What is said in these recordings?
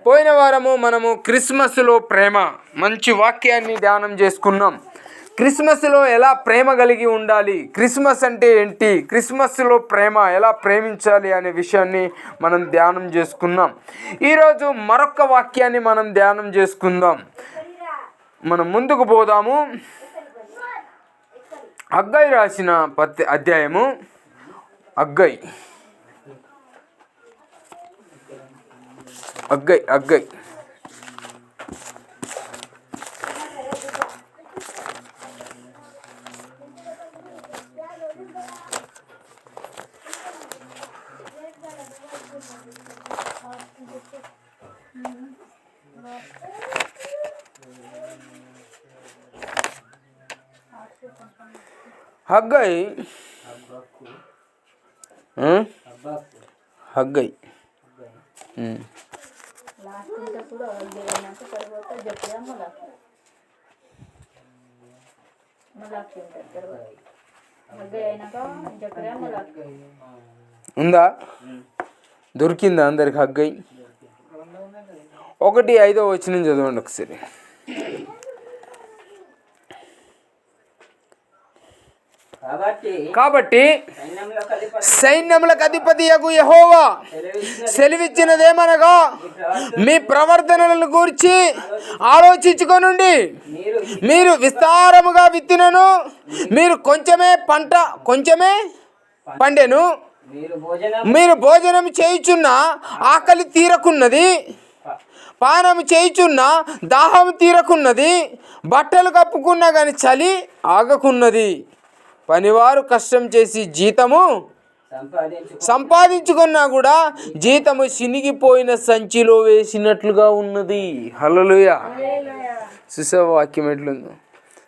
పోయిన వారము మనము క్రిస్మస్లో ప్రేమ మంచి వాక్యాన్ని ధ్యానం చేసుకున్నాం. క్రిస్మస్లో ఎలా ప్రేమ కలిగి ఉండాలి, క్రిస్మస్ అంటే ఏంటి, క్రిస్మస్లో ప్రేమ ఎలా ప్రేమించాలి అనే విషయాన్ని మనం ధ్యానం చేసుకున్నాం. ఈరోజు మరొక వాక్యాన్ని మనం ధ్యానం చేసుకుందాం. మనం ముందుకు పోదాము. హగ్గై రాసిన అధ్యాయము హగ్గై హగ్గై ఉందా? దొరికిందా అందరికి హగ్గై? 1:5 వచనం చదవండి ఒకసారి. కాబట్టి సైన్యములకు అధిపతియగు యెహోవా సెలవిచ్చినదేమనగా, మీ ప్రవర్తనలను గూర్చి ఆలోచించుకొనుండి. మీరు విస్తారముగా విత్తినను మీరు కొంచెమే పండెను. మీరు భోజనం చేయుచున్న ఆకలి తీరకున్నది, పానము చేయుచున్న దాహం తీరకున్నది, బట్టలు కప్పుకున్నా కానీ చలి ఆగకున్నది. పనివారు కష్టం చేసి జీతము సంపాదించుకున్నా కూడా జీతము చినిగిపోయిన సంచిలో వేసినట్లుగా ఉన్నది. హల్లెలూయా. చూసావా వాక్యం ఎట్లుందో?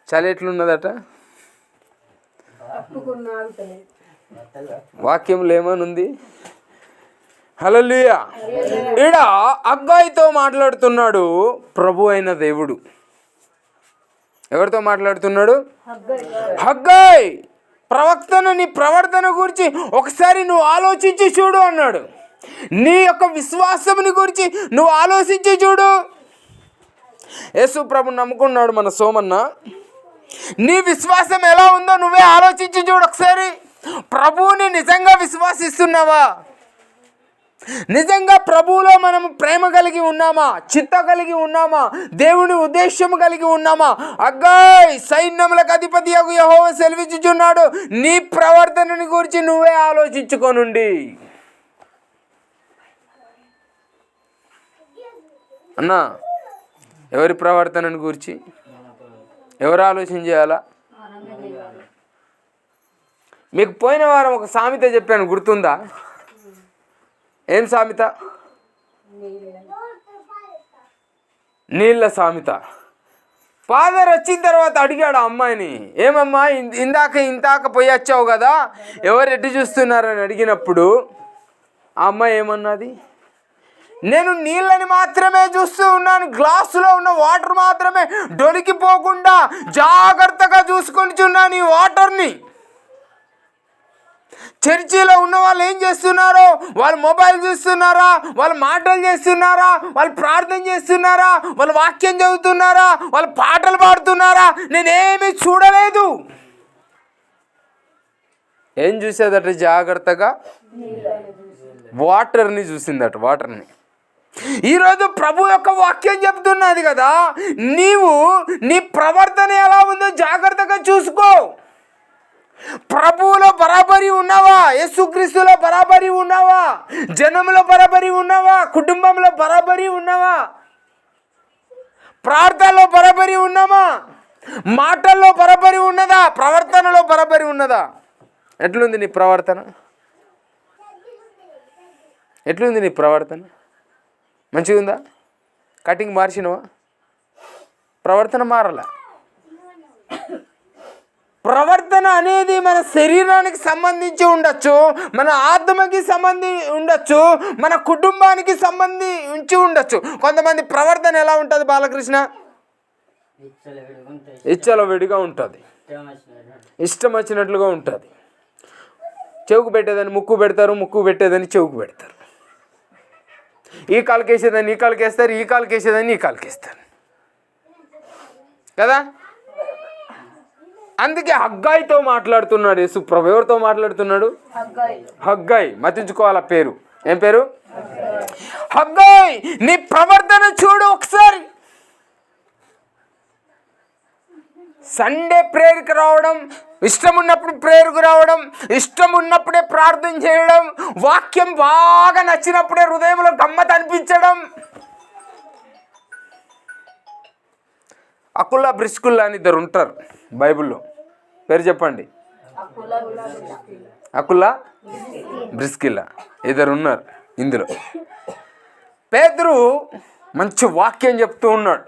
చలి ఎట్లున్నదట? వాక్యంలో ఏమనుంది? హల్లెలూయా. ఈడ హగ్గైతో మాట్లాడుతున్నాడు ప్రభు అయిన దేవుడు. ఎవరితో మాట్లాడుతున్నాడు? హగ్గై, ప్రవక్తను నీ ప్రవర్తన గురించి ఒకసారి నువ్వు ఆలోచించి చూడు అన్నాడు. నీ యొక్క విశ్వాసముని గురించి నువ్వు ఆలోచించి చూడు. యేసు ప్రభు నమ్ముకున్నాడు మన సోమన్న. నీ విశ్వాసం ఎలా ఉందో నువ్వే ఆలోచించి చూడు ఒకసారి. ప్రభువుని నిజంగా విశ్వాసిస్తున్నావా? నిజంగా ప్రభువులో మనం ప్రేమ కలిగి ఉన్నామా? చిత్త కలిగి ఉన్నామా? దేవుని ఉద్దేశం కలిగి ఉన్నామా? హగ్గై, సైన్యములకు అధిపతియగు యెహోవా సెలవిచ్చుచున్నాడు, నీ ప్రవర్తనని గురించి నువ్వే ఆలోచించుకోనుండి. అన్నా, ఎవరి ప్రవర్తనని గురించి ఎవరు ఆలోచన చేయాలా? మీకు పోయిన వారం ఒక సామెత చెప్పాను, గుర్తుందా? ఏం సామెత? నీళ్ళ సామెత. ఫాదర్ వచ్చిన తర్వాత అడిగాడు ఆ అమ్మాయిని, ఏమమ్మా ఇందాక పోయి వచ్చావు కదా, ఎవరు ఎటు చూస్తున్నారని అడిగినప్పుడు ఆ అమ్మాయి ఏమన్నది? నేను నీళ్ళని మాత్రమే చూస్తూ ఉన్నాను, గ్లాసులో ఉన్న వాటర్ మాత్రమే దొరికిపోకుండా జాగ్రత్తగా చూసుకొని చున్నాను ఈ వాటర్ని. చర్చిలో ఉన్న వాళ్ళు ఏం చేస్తున్నారో, వాళ్ళు మొబైల్ చూస్తున్నారా, వాళ్ళు మాటలు చేస్తున్నారా, వాళ్ళు ప్రార్థన చేస్తున్నారా, వాళ్ళు వాక్యం చదువుతున్నారా, వాళ్ళు పాటలు పాడుతున్నారా, నేనేమి చూడలేదు. ఏం చూసేదట? జాగ్రత్తగా వాటర్ని చూసిందట, వాటర్ని. ఈరోజు ప్రభు యొక్క వాక్యం చెప్తున్నది కదా, నీవు నీ ప్రవర్తన ఎలా ఉందో జాగ్రత్తగా చూసుకో. ప్రభువులో బరాబరి ఉన్నావా? యేసుక్రీస్తులో బరాబరి ఉన్నావా? జనంలో బరాబరి ఉన్నావా? కుటుంబంలో బరాబరి ఉన్నావా? ప్రార్థనలో బరాబరి ఉన్నామా? మాటల్లో బరాబరి ఉన్నదా? ప్రవర్తనలో బరాబరి ఉన్నదా? ఎట్లుంది నీ ప్రవర్తన? ఎట్లుంది నీ ప్రవర్తన? మంచిగా ఉందా? కటింగ్ మార్చినవా? ప్రవర్తన మారలా. ప్రవర్తన అనేది మన శరీరానికి సంబంధించి ఉండొచ్చు, మన ఆత్మకి సంబంధించి ఉండొచ్చు, మన కుటుంబానికి సంబంధించి ఉండొచ్చు. కొంతమంది ప్రవర్తన ఎలా ఉంటుంది బాలకృష్ణ? విడిగా ఉంటుంది, ఇష్టం వచ్చినట్లుగా ఉంటుంది. చెవుకు పెట్టేదని ముక్కు పెడతారు, ముక్కు పెట్టేదని చెవుకు పెడతారు. ఈ కాలుకి వేసేదాన్ని ఈ కాలుకి వేస్తారు, ఈ కాలుకి వేసేదాన్ని ఈ కాలుకి వేస్తారు కదా. అందుకే హగ్గాయితో మాట్లాడుతున్నాడు యేసుప్రభు. ఎవరితో మాట్లాడుతున్నాడు? హగ్గాయి. మతించుకోవాలి ఆ పేరు. ఏం పేరు? హగ్గాయి. నీ ప్రవర్తన చూడు ఒకసారి. సండే ప్రేయర్కి రావడం, ఇష్టం ఉన్నప్పుడు ప్రేయర్కు రావడం, ఇష్టం ఉన్నప్పుడే ప్రార్థన చేయడం, వాక్యం బాగా నచ్చినప్పుడే హృదయంలో గమ్మత్ అనిపించడం. అకుల్లా బ్రిస్కుల్లా అని ఇద్దరు ఉంటారు బైబిల్లో. పేరు చెప్పండి. అకుల్లా బ్రిస్కిల్లా ఇద్దరు ఉన్నారు ఇందులో. పేతురు మంచి వాక్యం చెప్తూ ఉన్నాడు,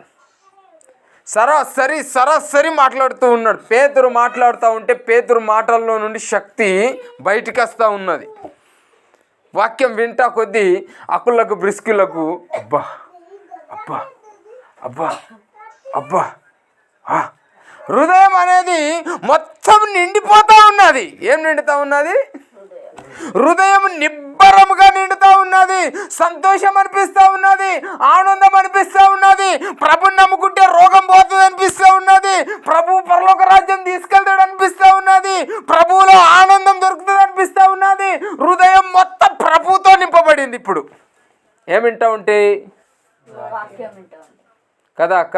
సరాసరి మాట్లాడుతూ ఉన్నాడు. పేతురు మాట్లాడుతూ ఉంటే పేతురు మాటల్లో నుండి శక్తి బయటికి వస్తూ ఉన్నది. వాక్యం వింటా కొద్దీ అకులకు బ్రిస్కిలకు అబ్బా అబ్బా అబ్బా అబ్బా హృదయం అనేది మొత్తం నిండిపోతూ ఉన్నది. ఏం నిండుతూ ఉన్నది? హృదయం నిబ్బరముగా నిండుతూ ఉన్నది. సంతోషం అనిపిస్తూ ఉన్నది, ఆనందం అనిపిస్తూ ఉన్నది. ప్రభుని నమ్ముకుంటే రోగం పోతుంది అనిపిస్తూ ఉన్నది, ప్రభు పరలోక రాజ్యం తీసుకెళ్తాడు అనిపిస్తూ ఉన్నది, ప్రభువులో ఆనందం దొరుకుతుంది అనిపిస్తూ ఉన్నది. హృదయం మొత్తం ప్రభుతో నింపబడింది. ఇప్పుడు ఏం వింటా ఉంటే కదా అక్క?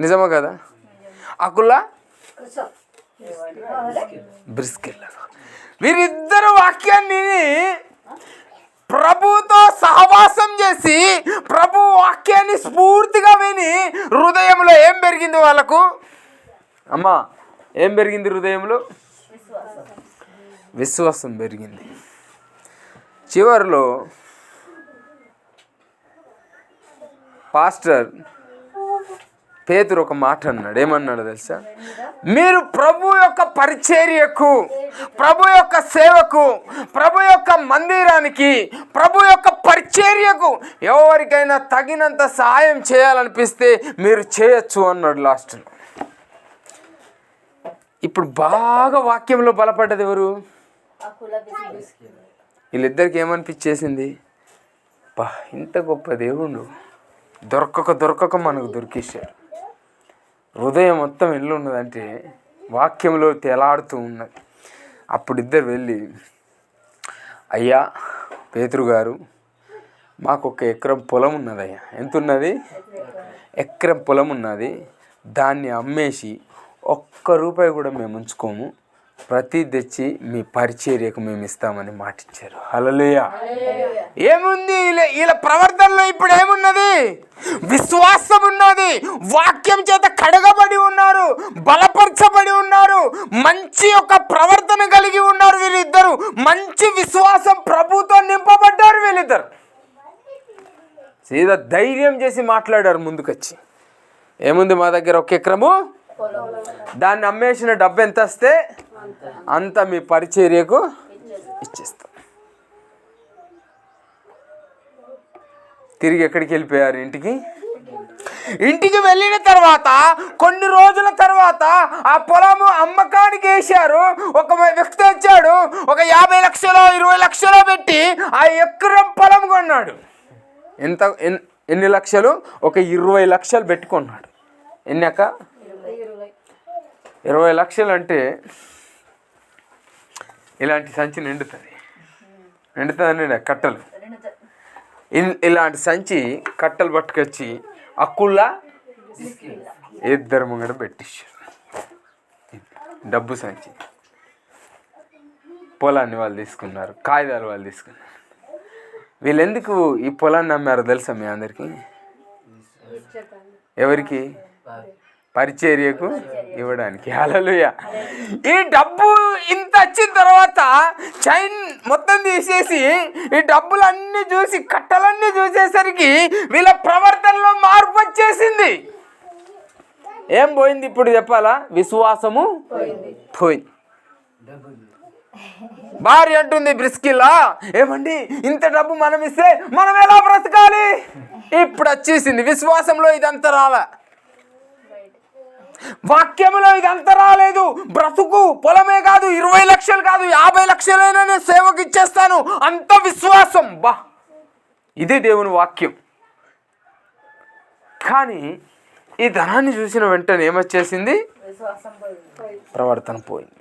నిజమా కదా? అకుల్లా బ్రిస్కిల్లా వీరిద్దరు వాక్యాన్ని ప్రభుతో సహవాసం చేసి ప్రభు వాక్యాన్ని స్ఫూర్తిగా విని హృదయంలో ఏం పెరిగింది వాళ్ళకు? అమ్మా ఏం పెరిగింది హృదయంలో? విశ్వాసం పెరిగింది. చివరిలో పాస్టర్ పేతురు ఒక మాట అన్నాడు. ఏమన్నాడు తెలుసా? మీరు ప్రభు యొక్క పరిచర్యకు, ప్రభు యొక్క సేవకు, ప్రభు యొక్క మందిరానికి, ప్రభు యొక్క పరిచర్యకు ఎవరికైనా తగినంత సహాయం చేయాలనిపిస్తే మీరు చేయొచ్చు అన్నాడు లాస్ట్లో. ఇప్పుడు బాగా వాక్యంలో బలపడ్డది ఎవరు? వీళ్ళిద్దరికి ఏమనిపించేసింది? బా ఇంత గొప్ప దేవుడు దొరకక మనకు దొరికేశాడు. హృదయం మొత్తం ఎల్లు ఉన్నదంటే వాక్యంలో తేలాడుతూ ఉన్నది. అప్పుడు ఇద్దరు వెళ్ళి, అయ్యా పేతురు గారు, మాకు 1 ఎకరం పొలం ఉన్నదయ్యా. ఎంత ఉన్నది? ఎకరం పొలం ఉన్నది. దాన్ని అమ్మేసి 1 రూపాయి కూడా మేము ఉంచుకోము, ప్రతి తెచ్చి మీ పరిచర్యకు మేము ఇస్తామని మాటిచ్చారు. హల్లెలూయా. ఏముంది వీళ్ళ ప్రవర్తనలో? ఇప్పుడు ఏమున్నది? విశ్వాసం ఉన్నది. వాక్యం చేత కడగబడి ఉన్నారు, బలపరచబడి ఉన్నారు, మంచి యొక్క ప్రవర్తన కలిగి ఉన్నారు వీళ్ళిద్దరు. మంచి విశ్వాసం ప్రభుతో నింపబడ్డారు వీళ్ళిద్దరు. సీదా ధైర్యం చేసి మాట్లాడారు ముందుకొచ్చి. ఏముంది మా దగ్గర 1 ఎకరము, దాన్ని అమ్మేసిన డబ్బు ఎంత వస్తే అంత మీ పరిచర్యకు ఇచ్చేస్తాం. తిరిగి ఎక్కడికి వెళ్ళిపోయారు? ఇంటికి వెళ్ళిన తర్వాత కొన్ని రోజుల తర్వాత ఆ పొలము అమ్మకానికి వేశారు. ఒక వ్యక్తి వచ్చాడు, ఒక 50 లక్షలు 20 లక్షలు పెట్టి ఆ ఎకరం పొలం కొన్నాడు. ఎన్ని లక్షలు? ఒక 20 లక్షలు పెట్టుకున్నాడు. ఎన్ని అక్క? 20 లక్షలు అంటే ఇలాంటి సంచి నిండుతుందండి కట్టలు. ఇలాంటి సంచి కట్టలు పట్టుకొచ్చి అక్కుల్లా ఇద్దరు ముంగడ పెట్టించారు. డబ్బు సంచి. పొలాన్ని వాళ్ళు తీసుకున్నారు, కాగితాలు వాళ్ళు తీసుకున్నారు. వీళ్ళు ఎందుకు ఈ పొలాన్ని అమ్మారో తెలుసా మీ అందరికీ? ఎవరికి? పరిచర్యకు ఇవ్వడానికి. హల్లెలూయా. ఈ డబ్బు ఇంత వచ్చిన తర్వాత చైన్ మొత్తం తీసేసి ఈ డబ్బులన్నీ చూసి, కట్టలన్నీ చూసేసరికి వీళ్ళ ప్రవర్తనలో మార్పు వచ్చేసింది. ఏం పోయింది ఇప్పుడు చెప్పాలా? విశ్వాసము పోయింది. భార్య అంటుంది బ్రిస్కిల్లా, ఏమండి ఇంత డబ్బు మనం ఇస్తే మనం ఎలా బ్రతకాలి? ఇప్పుడు వచ్చేసింది. విశ్వాసంలో ఇదంతా రాలే, వాక్యంలో ఇదంతా రాలేదు. బ్రతుకు పొలమే కాదు, 20 లక్షలు కాదు, 50 లక్షలైనా నేను సేవకు ఇచ్చేస్తాను, అంత విశ్వాసం. బా ఇదే దేవుని వాక్యం. కానీ ఈ ధనాన్ని చూసిన వెంటనే ఏమొచ్చేసింది? ప్రవర్తన పోయింది.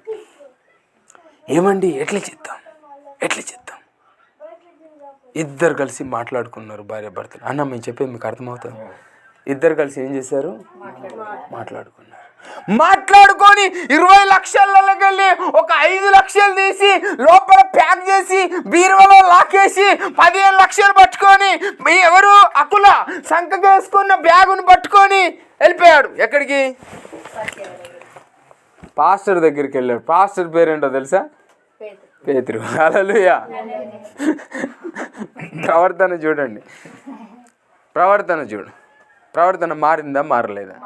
ఏమండి ఎట్లా చేద్దాం? ఇద్దరు కలిసి మాట్లాడుకున్నారు, భార్య భర్తలు. అన్న మేము చెప్పేది మీకు అర్థమవుతుంది. ఇద్దరు కలిసి ఏం చేశారు? మాట్లాడుకొని 20 లక్షలకి వెళ్ళి ఒక 5 లక్షలు తీసి లోపల ప్యాక్ చేసి బీరువాలో లాకేసి 15 లక్షలు పట్టుకొని ఎవరు అకుల సంకకేసుకున్న బ్యాగును పట్టుకొని వెళ్ళిపోయాడు. ఎక్కడికి? పాస్టర్ దగ్గరికి వెళ్ళాడు. పాస్టర్ పేరేంటో తెలుసా? పేతురు. హల్లెలూయా. ప్రవర్తన చూడండి, ప్రవర్తన మారిందా మారలేదా?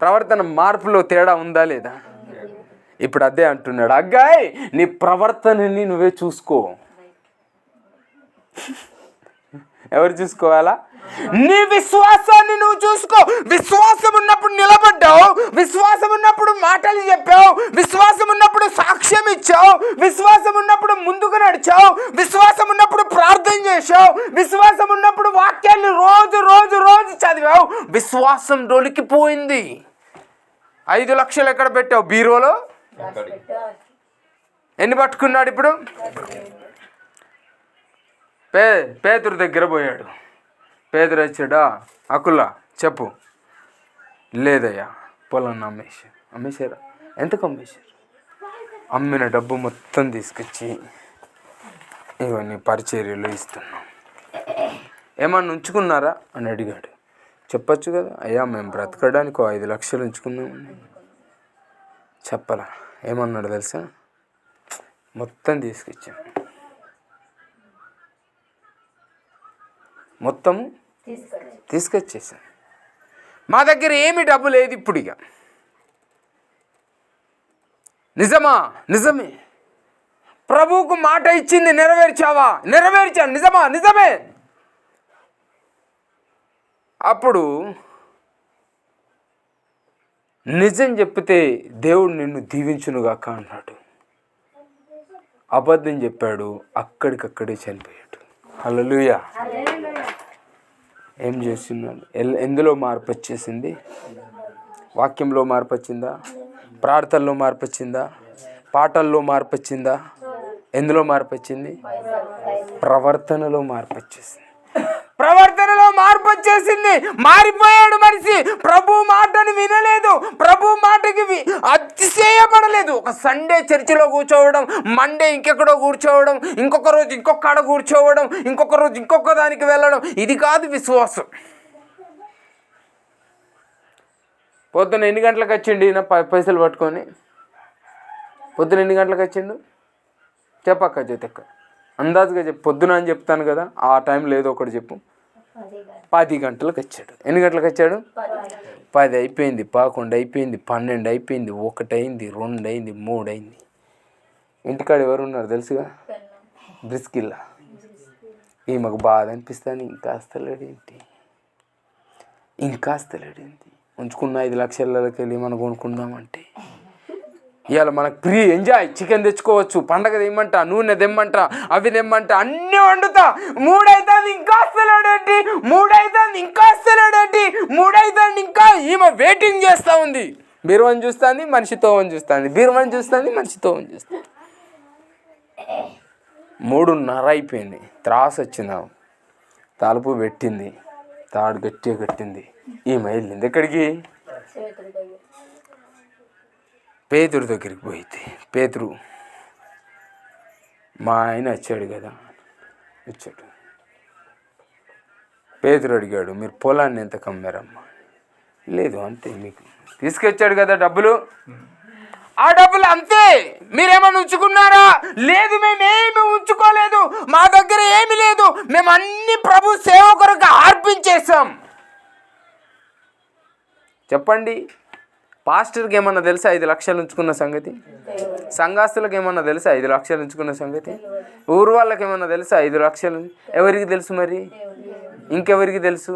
ప్రవర్తన మార్పులో తేడా ఉందా లేదా? ఇప్పుడు అదే అంటున్నాడు, అగ్గాయ్ నీ ప్రవర్తనని నువ్వే చూసుకో. ఎవరు చూసుకోవాలా? నీ విశ్వాసాన్ని నువ్వు చూసుకో. విశ్వాసం ఉన్నప్పుడు నిలబడ్డావు, విశ్వాసం ఉన్నప్పుడు మాటలు చెప్పావు, విశ్వాసం ఉన్నప్పుడు సాక్ష్యం ఇచ్చావు, విశ్వాసం ఉన్నప్పుడు ముందుకు నడిచావు, విశ్వాసం ఉన్నప్పుడు ప్రార్థన చేశావు, విశ్వాసం ఉన్నప్పుడు వాక్యాన్ని రోజు చదివావు. విశ్వాసం డొలికిపోయింది. 5 లక్షలు ఎక్కడ పెట్టావు? బీరోలో. ఎన్ని పట్టుకున్నాడు ఇప్పుడు? పేతురు దగ్గర పోయాడు. పేతురు వచ్చాడా? అకులా చెప్పు. లేదయ్యా, పొలం అమ్మేశారా? ఎంతకు అమ్మేశారు? అమ్మిన డబ్బు మొత్తం తీసుకొచ్చి ఇవన్నీ పరిచర్యలు ఇస్తున్నాం. ఏమన్నా ఉంచుకున్నారా అని అడిగాడు. చెప్పచ్చు కదా, అయ్యా మేము బ్రతకడానికి 5 లక్షలు ఉంచుకున్నామని. చెప్పలా. ఏమన్నాడు తెలుసా? మొత్తం తీసుకొచ్చాం, మొత్తము తీసుకొచ్చేసాను. మా దగ్గర ఏమి డబ్బు లేదు ఇప్పుడు. ఇక నిజమా? నిజమే. ప్రభువుకు మాట ఇచ్చింది నెరవేర్చావా? నెరవేర్చాను. నిజమా? నిజమే. అప్పుడు నిజం చెప్పితే దేవుడు నిన్ను దీవించునుగాక అన్నాడు. అబద్ధం చెప్పాడు, అక్కడికక్కడే చనిపోయాడు. హల్లెలూయా. ఏం చేస్తున్నాడు? ఎందులో మార్పు వచ్చేసింది? వాక్యంలో మార్పు వచ్చిందా? ప్రార్థనలో మార్పు వచ్చిందా? పాటల్లో మార్పు వచ్చిందా? ఎందులో మార్పు వచ్చింది? ప్రవర్తనలో మార్పు వచ్చేసింది. ప్రవర్తనలో మార్పు వచ్చేసింది. మారిపోయాడు మనిషి. ప్రభు మాటను వినలేదు, ప్రభు మాటకి అతిశయపడలేదు. ఒక సండే చర్చిలో కూర్చోవడం, మండే ఇంకెక్కడో కూర్చోవడం, ఇంకొక రోజు ఇంకొక ఆడ కూర్చోవడం, ఇంకొక రోజు ఇంకొక దానికి వెళ్ళడం, ఇది కాదు విశ్వాసం. పొద్దున ఎన్ని గంటలకు వచ్చిండు ఈయన పైసలు పట్టుకొని? పొద్దున ఎన్ని గంటలకు వచ్చిండు? చెప్పక్క, జ్యోతక్క అందాజుగా చెప్పు. పొద్దున అని చెప్తాను కదా, ఆ టైంలో ఏదో ఒకటి చెప్పు. 10 గంటలకు వచ్చాడు. ఎన్ని గంటలకు వచ్చాడు? 10 అయిపోయింది, 11 అయిపోయింది, 12 అయిపోయింది, 1 అయింది, 2 అయింది, 3 అయింది. ఇంటికాడ ఎవరు ఉన్నారు తెలుసుగా? బ్రిస్కిల్లా. ఈమెకు బాధ అనిపిస్తాను, ఇంకా వస్తలేడేంటి. ఉంచుకున్న 5 లక్షలకి వెళ్ళి మనం కొనుక్కుందామంటే ఇవాళ మనకు ఫ్రీ ఎంజాయ్. చికెన్ తెచ్చుకోవచ్చు, పండగ తెమ్మంట, నూనె తెమ్మంట, అవి తెమ్మంట, అన్నీ వండుతా. 3 అవుతుంది ఇంకా వస్తలేడేంటి, 3 అవుతుంది ఇంకా వస్తలేడేంటి, 3 అవుతుంది ఇంకా. ఈమె వెయిటింగ్ చేస్తూ ఉంది. బీరువాని చూస్తుంది, మనిషితో చూస్తుంది, బీరువాని చూస్తుంది, మనిషితో చూస్తుంది. 3:30 అయిపోయింది. త్రాసు వచ్చింది, తలుపు పెట్టింది, తాడు గట్టిగా కట్టింది. ఈమె వెళ్ళింది ఎక్కడికి? పేతురు దగ్గరికి పోయింది. పేతురు, మా ఆయన వచ్చాడు కదా, వచ్చాడు. పేతురు అడిగాడు, మీరు పొలాన్ని ఎంత కమ్మారమ్మా? లేదు, అంతే, మీకు తీసుకొచ్చాడు కదా డబ్బులు, ఆ డబ్బులు అంతే. మీరేమన్నా ఉంచుకున్నారా? లేదు, మేమేమి ఉంచుకోలేదు, మా దగ్గర ఏమి లేదు, మేము అన్ని ప్రభు సేవ కొరకు అర్పించేసాం. చెప్పండి, పాస్టర్కి ఏమన్నా తెలుసా 5 లక్షలు ఉంచుకున్న సంగతి? సంఘాస్తులకు ఏమన్నా తెలుసా 5 లక్షలు ఉంచుకున్న సంగతి? ఊరు వాళ్ళకి ఏమన్నా తెలుసా 5 లక్షలు? ఎవరికి తెలుసు మరి? ఇంకెవరికి తెలుసు?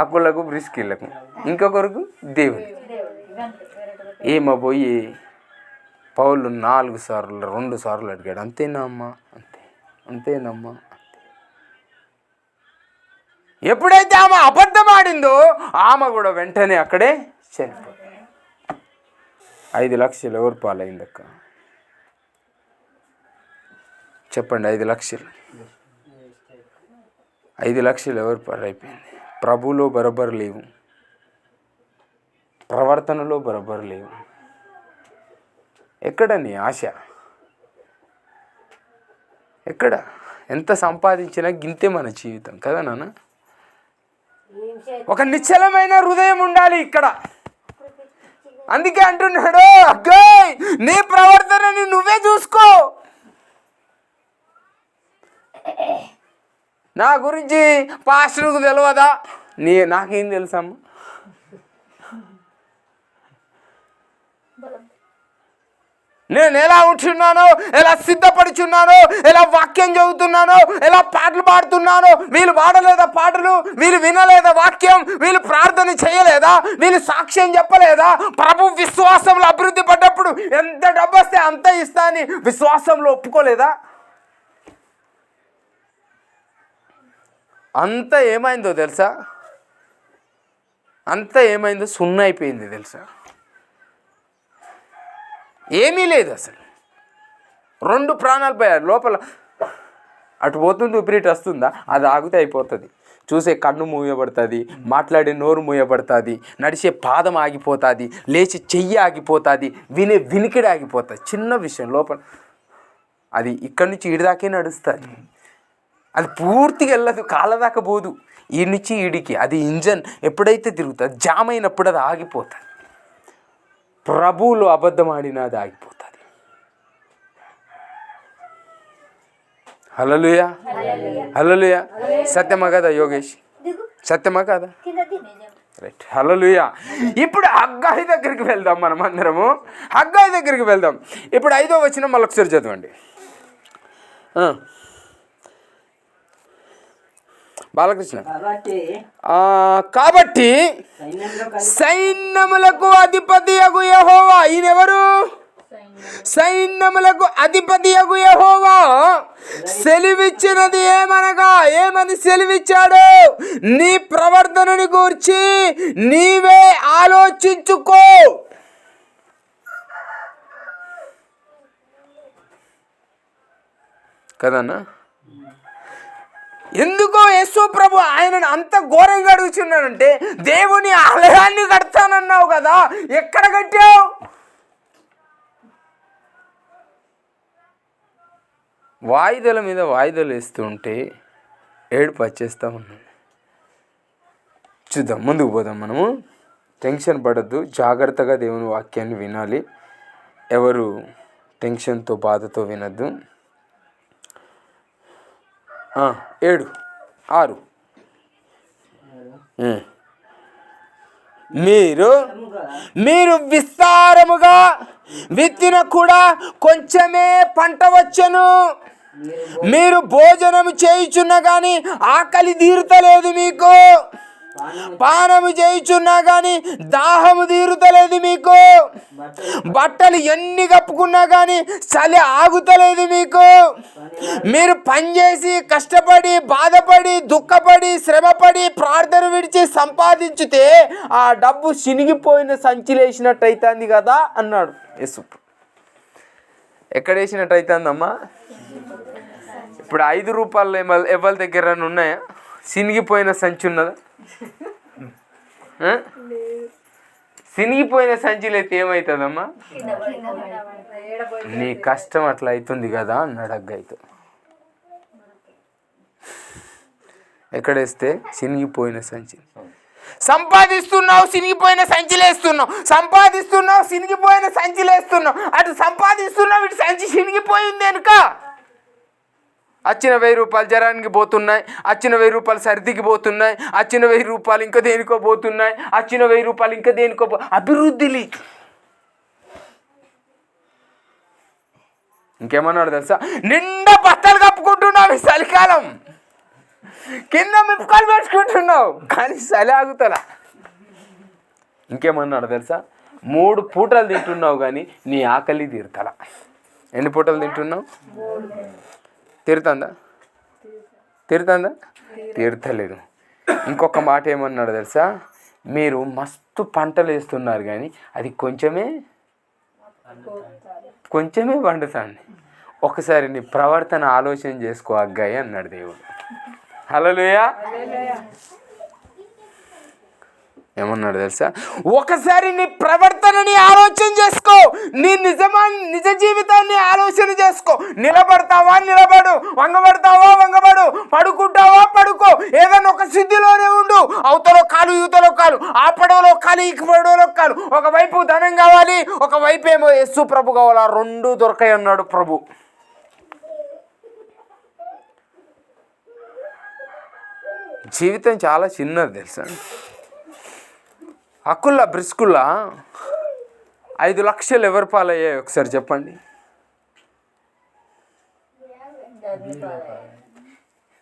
అకులకు, బ్రిస్కిళ్ళకు, ఇంకొకరికి దేవుని. ఏమో పోయి పౌలు 4 సార్లు 2 సార్లు అడిగాడు. అంతేనా అమ్మా? అంతే. అంతేనమ్మా. ఎప్పుడైతే ఆమె అబద్ధం ఆడిందో ఆమె కూడా వెంటనే అక్కడే చనిపోయింది. 5 లక్షలు ఎవరు పాలైందక్క? చెప్పండి. 5 లక్షలు 5 లక్షలు ఎవరు పాలైపోయింది? ప్రభులో బరాబర్ లేవు, ప్రవర్తనలో బరాబర్ లేవు. ఎక్కడ నీ ఆశ? ఎక్కడ? ఎంత సంపాదించినా గింతే మన జీవితం కదా నాన్న. ఒక నిశ్చలమైన హృదయం ఉండాలి ఇక్కడ. అందుకే అంటున్నాడు, అగ్గాయ్ నీ ప్రవర్తనని నువ్వే చూసుకో. నా గురించి పాస్టర్కు తెలియదా? నాకేం తెలుసమ్మా? నేను ఎలా ఉంటున్నానో, ఎలా సిద్ధపడుచున్నానో, ఎలా వాక్యం చదువుతున్నానో, ఎలా పాటలు పాడుతున్నానో. వీళ్ళు పాడలేదా పాటలు? వీళ్ళు వినలేదా వాక్యం? వీళ్ళు ప్రార్థన చేయలేదా? వీళ్ళు సాక్ష్యం చెప్పలేదా? ప్రభు విశ్వాసంలో అభివృద్ధి పడ్డప్పుడు ఎంత డబ్బు వస్తే అంత ఇస్తా అని విశ్వాసంలో ఒప్పుకోలేదా? అంత ఏమైందో తెలుసా? అంత ఏమైందో సున్నా అయిపోయింది తెలుసా? ఏమీ లేదు అసలు. 2 ప్రాణాలు పోయారు లోపల. అటు పోతుంది, ఊపిరిటి వస్తుందా? అది ఆగితే అయిపోతుంది. చూసే కన్ను మూయబడుతుంది, మాట్లాడే నోరు మూయబడుతుంది, నడిచే పాదం ఆగిపోతుంది, లేచి చెయ్యి ఆగిపోతుంది, వినే వినికిడి ఆగిపోతుంది. చిన్న విషయం లోపల అది ఇక్కడి నుంచి ఈడిదాకే నడుస్తుంది. అది పూర్తిగా వెళ్ళదు, కాళ్ళ దాకా పోదు. ఈ నుంచి ఈడికి అది ఇంజన్ ఎప్పుడైతే తిరుగుతుంది, జామ్ అయినప్పుడు అది ఆగిపోతుంది. ప్రభువులో అబద్ధం ఆడినా అది ఆగిపోతుంది. హల్లెలూయా, హల్లెలూయా. సత్యమా కదా యోగేష్? సత్యమా కదా? రైట్, హల్లెలూయా. ఇప్పుడు హగ్గాయి దగ్గరికి వెళ్దాం. మనం అందరము హగ్గాయి దగ్గరికి వెళ్దాం. ఇప్పుడు 5వ వచనం మళ్ళీ ఒకసారి చదవండి బాలకృష్ణ. కాబట్టి సైన్యములకు అధిపతియగు యెహోవా, ఈయనెవరు? సైన్యములకు అధిపతియగు యెహోవా సెలవిచ్చినది ఏమనగా, ఏమని సెలవిచ్చాడు? నీ ప్రవర్తనని గూర్చి నీవే ఆలోచించుకో. కదన్నా? ఎందుకో యేసు ప్రభు ఆయనను అంత ఘోరంగా అడుగుతున్నాడంటే, దేవుని ఆలయాన్ని కడతానన్నావు కదా, ఎక్కడ కట్టావు? వాయిదాల మీద వాయిదాలు వేస్తుంటే ఏడుపు వచ్చేస్తూ ఉన్నాను. చూద్దాం, ముందుకు పోదాం. మనము టెన్షన్ పడద్దు, జాగ్రత్తగా దేవుని వాక్యాన్ని వినాలి. ఎవరు టెన్షన్తో బాధతో వినద్దు. 7, 6 మీరు విస్తారముగా విత్తిన కూడా కొంచెమే పంట వచ్చెను. మీరు భోజనము చేయుచున్నా కానీ ఆకలి తీరుతలేదు మీకు. పానము చేయుచున్నా కానీ దాహము తీరుతలేదు మీకు. బట్టలు ఎన్ని కప్పుకున్నా కానీ చలి ఆగుతలేదు మీకు. మీరు పనిచేసి కష్టపడి బాధపడి దుఃఖపడి శ్రమపడి ప్రార్థన విడిచి సంపాదించితే ఆ డబ్బు చినిగిపోయిన సంచిలో వేసినట్టు అవుతుంది కదా అన్నాడు యేసు. ఎక్కడ వేసినట్టు అవుతుందమ్మా? ఇప్పుడు 5 రూపాయలు ఎవరి దగ్గర ఉన్నాయా? చినిగిపోయిన సంచి ఉన్నదా? చినిగిపోయిన సంచిలో అయితే ఏమవుతుందమ్మా? నీ కష్టం అట్లా అవుతుంది కదా అన్నాడు అగ్గైతే. ఎక్కడేస్తే చినిగిపోయిన సంచి. సంపాదిస్తున్నావు, చినిగిపోయిన సంచిలేస్తున్నావు. సంపాదిస్తున్నావు, చినిగిపోయిన సంచిలేస్తున్నావు. అటు సంపాదిస్తున్నావు, ఇటు సంచి చినిగిపోయింది వెనుక. వచ్చిన 1000 రూపాయలు జరానికి పోతున్నాయి, వచ్చిన 1000 రూపాయలు సర్దికి పోతున్నాయి, వచ్చిన 1000 రూపాయలు ఇంకా దేనికో పోతున్నాయి, వచ్చిన 1000 రూపాయలు ఇంకా దేనికో అభివృద్ధి. ఇంకేమన్నాడు తెలుసా? నిండా బట్టలు కప్పుకుంటున్నావు ఈ చలికాలం, కింద మిప్పుకాలు పెట్టుకుంటున్నావు కానీ చలి ఆగుతలా. ఇంకేమన్నాడు తెలుసా? 3 పూటలు తింటున్నావు కానీ నీ ఆకలి తీరుతలా. ఎన్ని పూటలు తింటున్నావు? తీరుతుందా? తీరుతలేదు. ఇంకొక మాట ఏమన్నాడు తెలుసా? మీరు మస్తు పంటలు వేస్తున్నారు కానీ అది కొంచెమే పండుతుంది. ఒకసారి నీ ప్రవర్తన ఆలోచన చేసుకో అగ్గాయి అన్నాడు దేవుడు. హల్లెలూయా. ఏమన్నాడు తెలుసా? ఒకసారి నీ ప్రవర్తనని ఆలోచన చేసుకో, నీ నిజ జీవితాన్ని ఆలోచన చేసుకో. నిలబడతావా నిలబడు, వంగబడతావా వంగబడు, పడుకుంటావా పడుకో, ఏదైనా ఒక స్థితిలోనే ఉండు. అవతలో కాలు యువతలో కాలు, ఆ పడవలో కాలు ఈ పడవలో కాలు. ఒకవైపు ధనం కావాలి, ఒకవైపు ఏమో యేసు ప్రభు కావాలి. ఆ రెండు దొరకాయి అన్నాడు ప్రభు. జీవితం చాలా చిన్నది తెలుసా? హక్కుల్లా బ్రిస్కుల్లా 5 లక్షలు ఎవరి పాలయ్యాయి ఒకసారి చెప్పండి.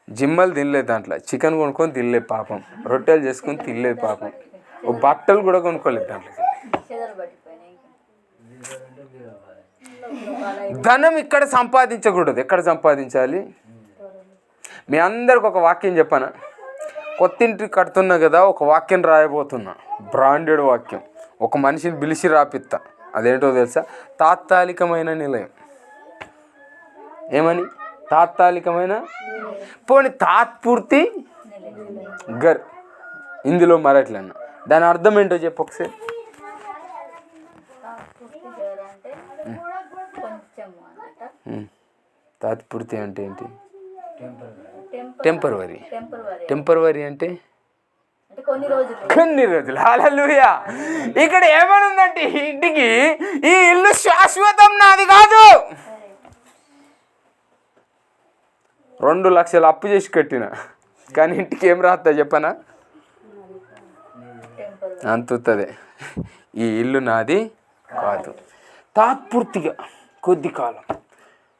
జిమ్మలు తినలేదు, దాంట్లో చికెన్ కొనుక్కొని తినలేదు పాపం, రొట్టెలు చేసుకొని తినలేదు పాపం, బట్టలు కూడా కొనుక్కోలేదు దాంట్లో. ధనం ఇక్కడ సంపాదించకూడదు. ఎక్కడ సంపాదించాలి? మీ అందరికి ఒక వాక్యం చెప్పాను. కొత్తింటి కడుతున్నా కదా, ఒక వాక్యం రాయబోతున్నా, బ్రాండెడ్ వాక్యం. ఒక మనిషిని పిలిచి రాపిస్తా. అదేంటో తెలుసా? తాత్కాలికమైన నిలయం. ఏమని? తాత్కాలికమైన, పోనీ తాత్పూర్తి గర్ ఇందులో మరట్లన్నా. దాని అర్థం ఏంటో చెప్పు ఒకసారి. తాత్పూర్తి అంటే ఏంటి? టెంపరవరీ అంటే కొన్ని రోజులు. హల్లెలూయా. ఇక్కడ ఏమనుందంటే ఇంటికి, ఈ ఇల్లు శాశ్వతం, నాది కాదు. 2 లక్షలు అప్పు చేసి కట్టిన, కానీ ఇంటికి ఏం రాస్తా చెప్పనా? అంతుతుంది. ఈ ఇల్లు నాది కాదు, తాత్పూర్తిగా కొద్ది కాలం.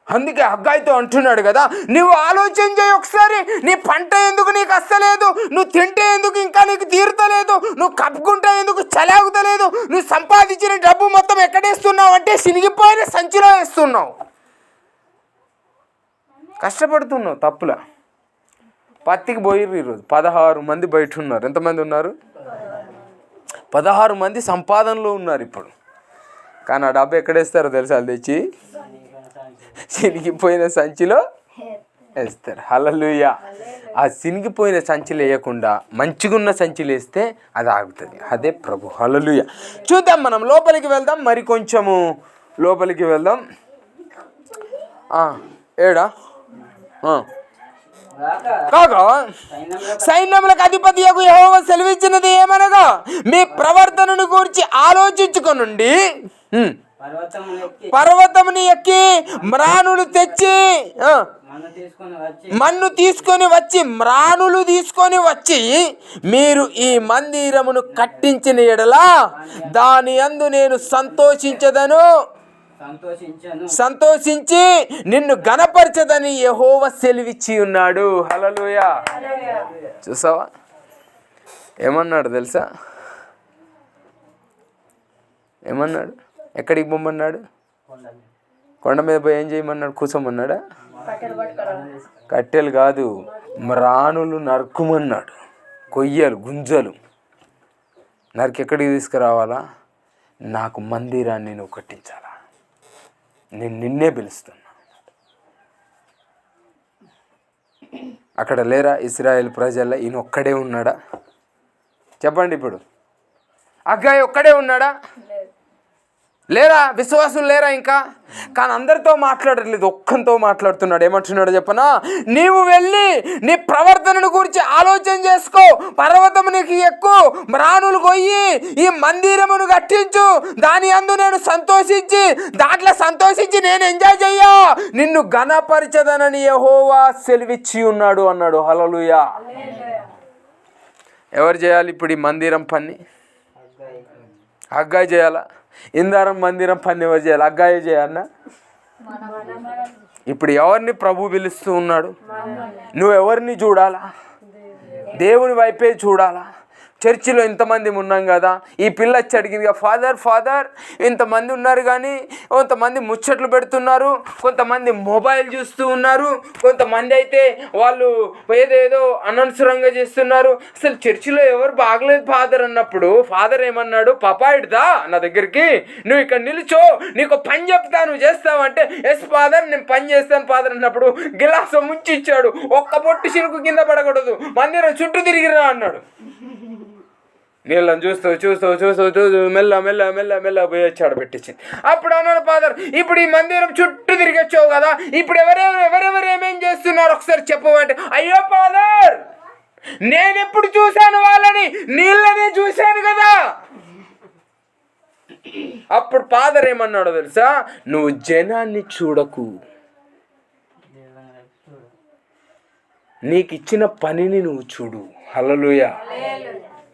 అందుకే హగ్గాయితో అంటున్నాడు కదా, నువ్వు ఆలోచన చేయి ఒకసారి. నీ పంట ఎందుకు నీకు అస్తలేదు? నువ్వు తింటే ఎందుకు ఇంకా నీకు తీరుతలేదు? నువ్వు కప్పుకుంటే ఎందుకు చలాగుతలేదు? నువ్వు సంపాదించిన డబ్బు మొత్తం ఎక్కడేస్తున్నావు అంటే సినిగిపోయిన సంచిలో వేస్తున్నావు. కష్టపడుతున్నావు తప్పులా. పత్తికి పోయిర్రు ఈరోజు 16 మంది బయట ఉన్నారు. ఎంతమంది ఉన్నారు? 16 మంది సంపాదనలో ఉన్నారు ఇప్పుడు. కానీ ఆ డబ్బు ఎక్కడేస్తారో తెలుసా? అది తెచ్చి సినిగిపోయిన సంచిలో వేస్తారు. హల్లెలూయా. ఆ సినిగిపోయిన సంచిలో వేయకుండా మంచిగున్న సంచిలో వేస్తే అది ఆగుతుంది. అదే ప్రభు. హల్లెలూయా. చూద్దాం, మనం లోపలికి వెళ్దాం, మరి కొంచెము లోపలికి వెళ్దాం. ఏడా కాగా సైన్యములకు అధిపతి యెహోవా సెలవిచ్చినది ఏమనగా, మీ ప్రవర్తనను గురించి ఆలోచించుకొనుండి. పర్వతముని ఎక్కి మ్రాణులు తెచ్చి, మన్ను తీసుకొని వచ్చి, మ్రాణులు తీసుకొని వచ్చి, మీరు ఈ మందిరమును కట్టించిన ఎడల దాని యందు నేను సంతోషించి నిన్ను గణపరచదని యెహోవా సెలవిచ్చి ఉన్నాడు. హల్లెలూయా. చూసావా ఏమన్నాడు తెలుసా? ఏమన్నాడు? ఎక్కడికి పొమ్మన్నాడు? కొండ మీద పోయి ఏం చేయమన్నాడు? కూర్చోమన్నాడా? కట్టెలు కాదు, మ్రాణులు నరుకుమన్నాడు. కొయ్యలు, గుంజలు నరికి ఎక్కడికి తీసుకురావాలా? నాకు మందిరాన్ని నువ్వు కట్టించాలా, నేను నిన్నే పిలుస్తున్నా. అక్కడ లేరా ఇశ్రాయేల్ ప్రజల్లో ఈయన ఒక్కడే ఉన్నాడా? చెప్పండి ఇప్పుడు. హగ్గాయి ఒక్కడే ఉన్నాడా? లేరా? విశ్వాసులు లేరా ఇంకా? కానీ అందరితో మాట్లాడట్లేదు, ఒక్కంతో మాట్లాడుతున్నాడు. ఏమంటున్నాడు చెప్పనా? నీవు వెళ్ళి నీ ప్రవర్తనను గురించి ఆలోచన చేసుకో, పర్వతము నీకు ఎక్కువ, మ్రాణులు కొయ్యి, ఈ మందిరమును కట్టించు, దాని యందు నేను దాంట్లో సంతోషించి నేను ఎంజాయ్ చెయ్యా, నిన్ను ఘనపరచదనని యెహోవా సెలవిచ్చి ఉన్నాడు అన్నాడు. హల్లెలూయా. ఎవరు చేయాలి ఇప్పుడు ఈ మందిరం పని? హగ్గాయి చేయాలా? ఇందారం మందిరం పని ఎవరు చేయాలి? హగ్గాయి చేయాలన్నా? ఇప్పుడు ఎవరిని ప్రభు పిలుస్తూ ఉన్నాడు? నువ్వు ఎవరిని చూడాలా? దేవుని వైపే చూడాలా? చర్చిలో ఇంతమంది ఉన్నాం కదా, ఈ పిల్ల వచ్చి అడిగింది ఫాదర్ ఇంతమంది ఉన్నారు కానీ కొంతమంది ముచ్చట్లు పెడుతున్నారు, కొంతమంది మొబైల్ చూస్తూ ఉన్నారు, కొంతమంది అయితే వాళ్ళు ఏదేదో అనవసరంగా చేస్తున్నారు, అసలు చర్చిలో ఎవరు బాగలేదు ఫాదర్ అన్నప్పుడు ఫాదర్ ఏమన్నాడు, పపాయిడ్దా నా దగ్గరికి, నువ్వు ఇక్కడ నిల్చో నీకు పని చెప్తాను చేస్తావంటే, ఎస్ ఫాదర్ నేను పని చేస్తాను ఫాదర్ అన్నప్పుడు గిలాసు ముంచి ఇచ్చాడు, ఒక్క పొట్టు చిరుకు కింద పడకూడదు, మందిరం చుట్టూ తిరిగిరా అన్నాడు. నీళ్ళని చూస్తూ మెల్ల పోయి వచ్చాడు పెట్టించింది. అప్పుడు అన్నాడు ఫాదర్, ఇప్పుడు ఈ మందిరం చుట్టూ తిరిగి వచ్చావు కదా, ఇప్పుడు ఎవరెవరు ఏమేం చేస్తున్నారు ఒకసారి చెప్పమంటే, అయ్యో ఫాదర్ నేనెప్పుడు చూశాను వాళ్ళని, నీళ్ళనే చూశాను కదా. అప్పుడు ఫాదర్ ఏమన్నాడో తెలుసా, నువ్వు జనాన్ని చూడకు, నీకు ఇచ్చిన పనిని నువ్వు చూడు. హల్లెలూయా.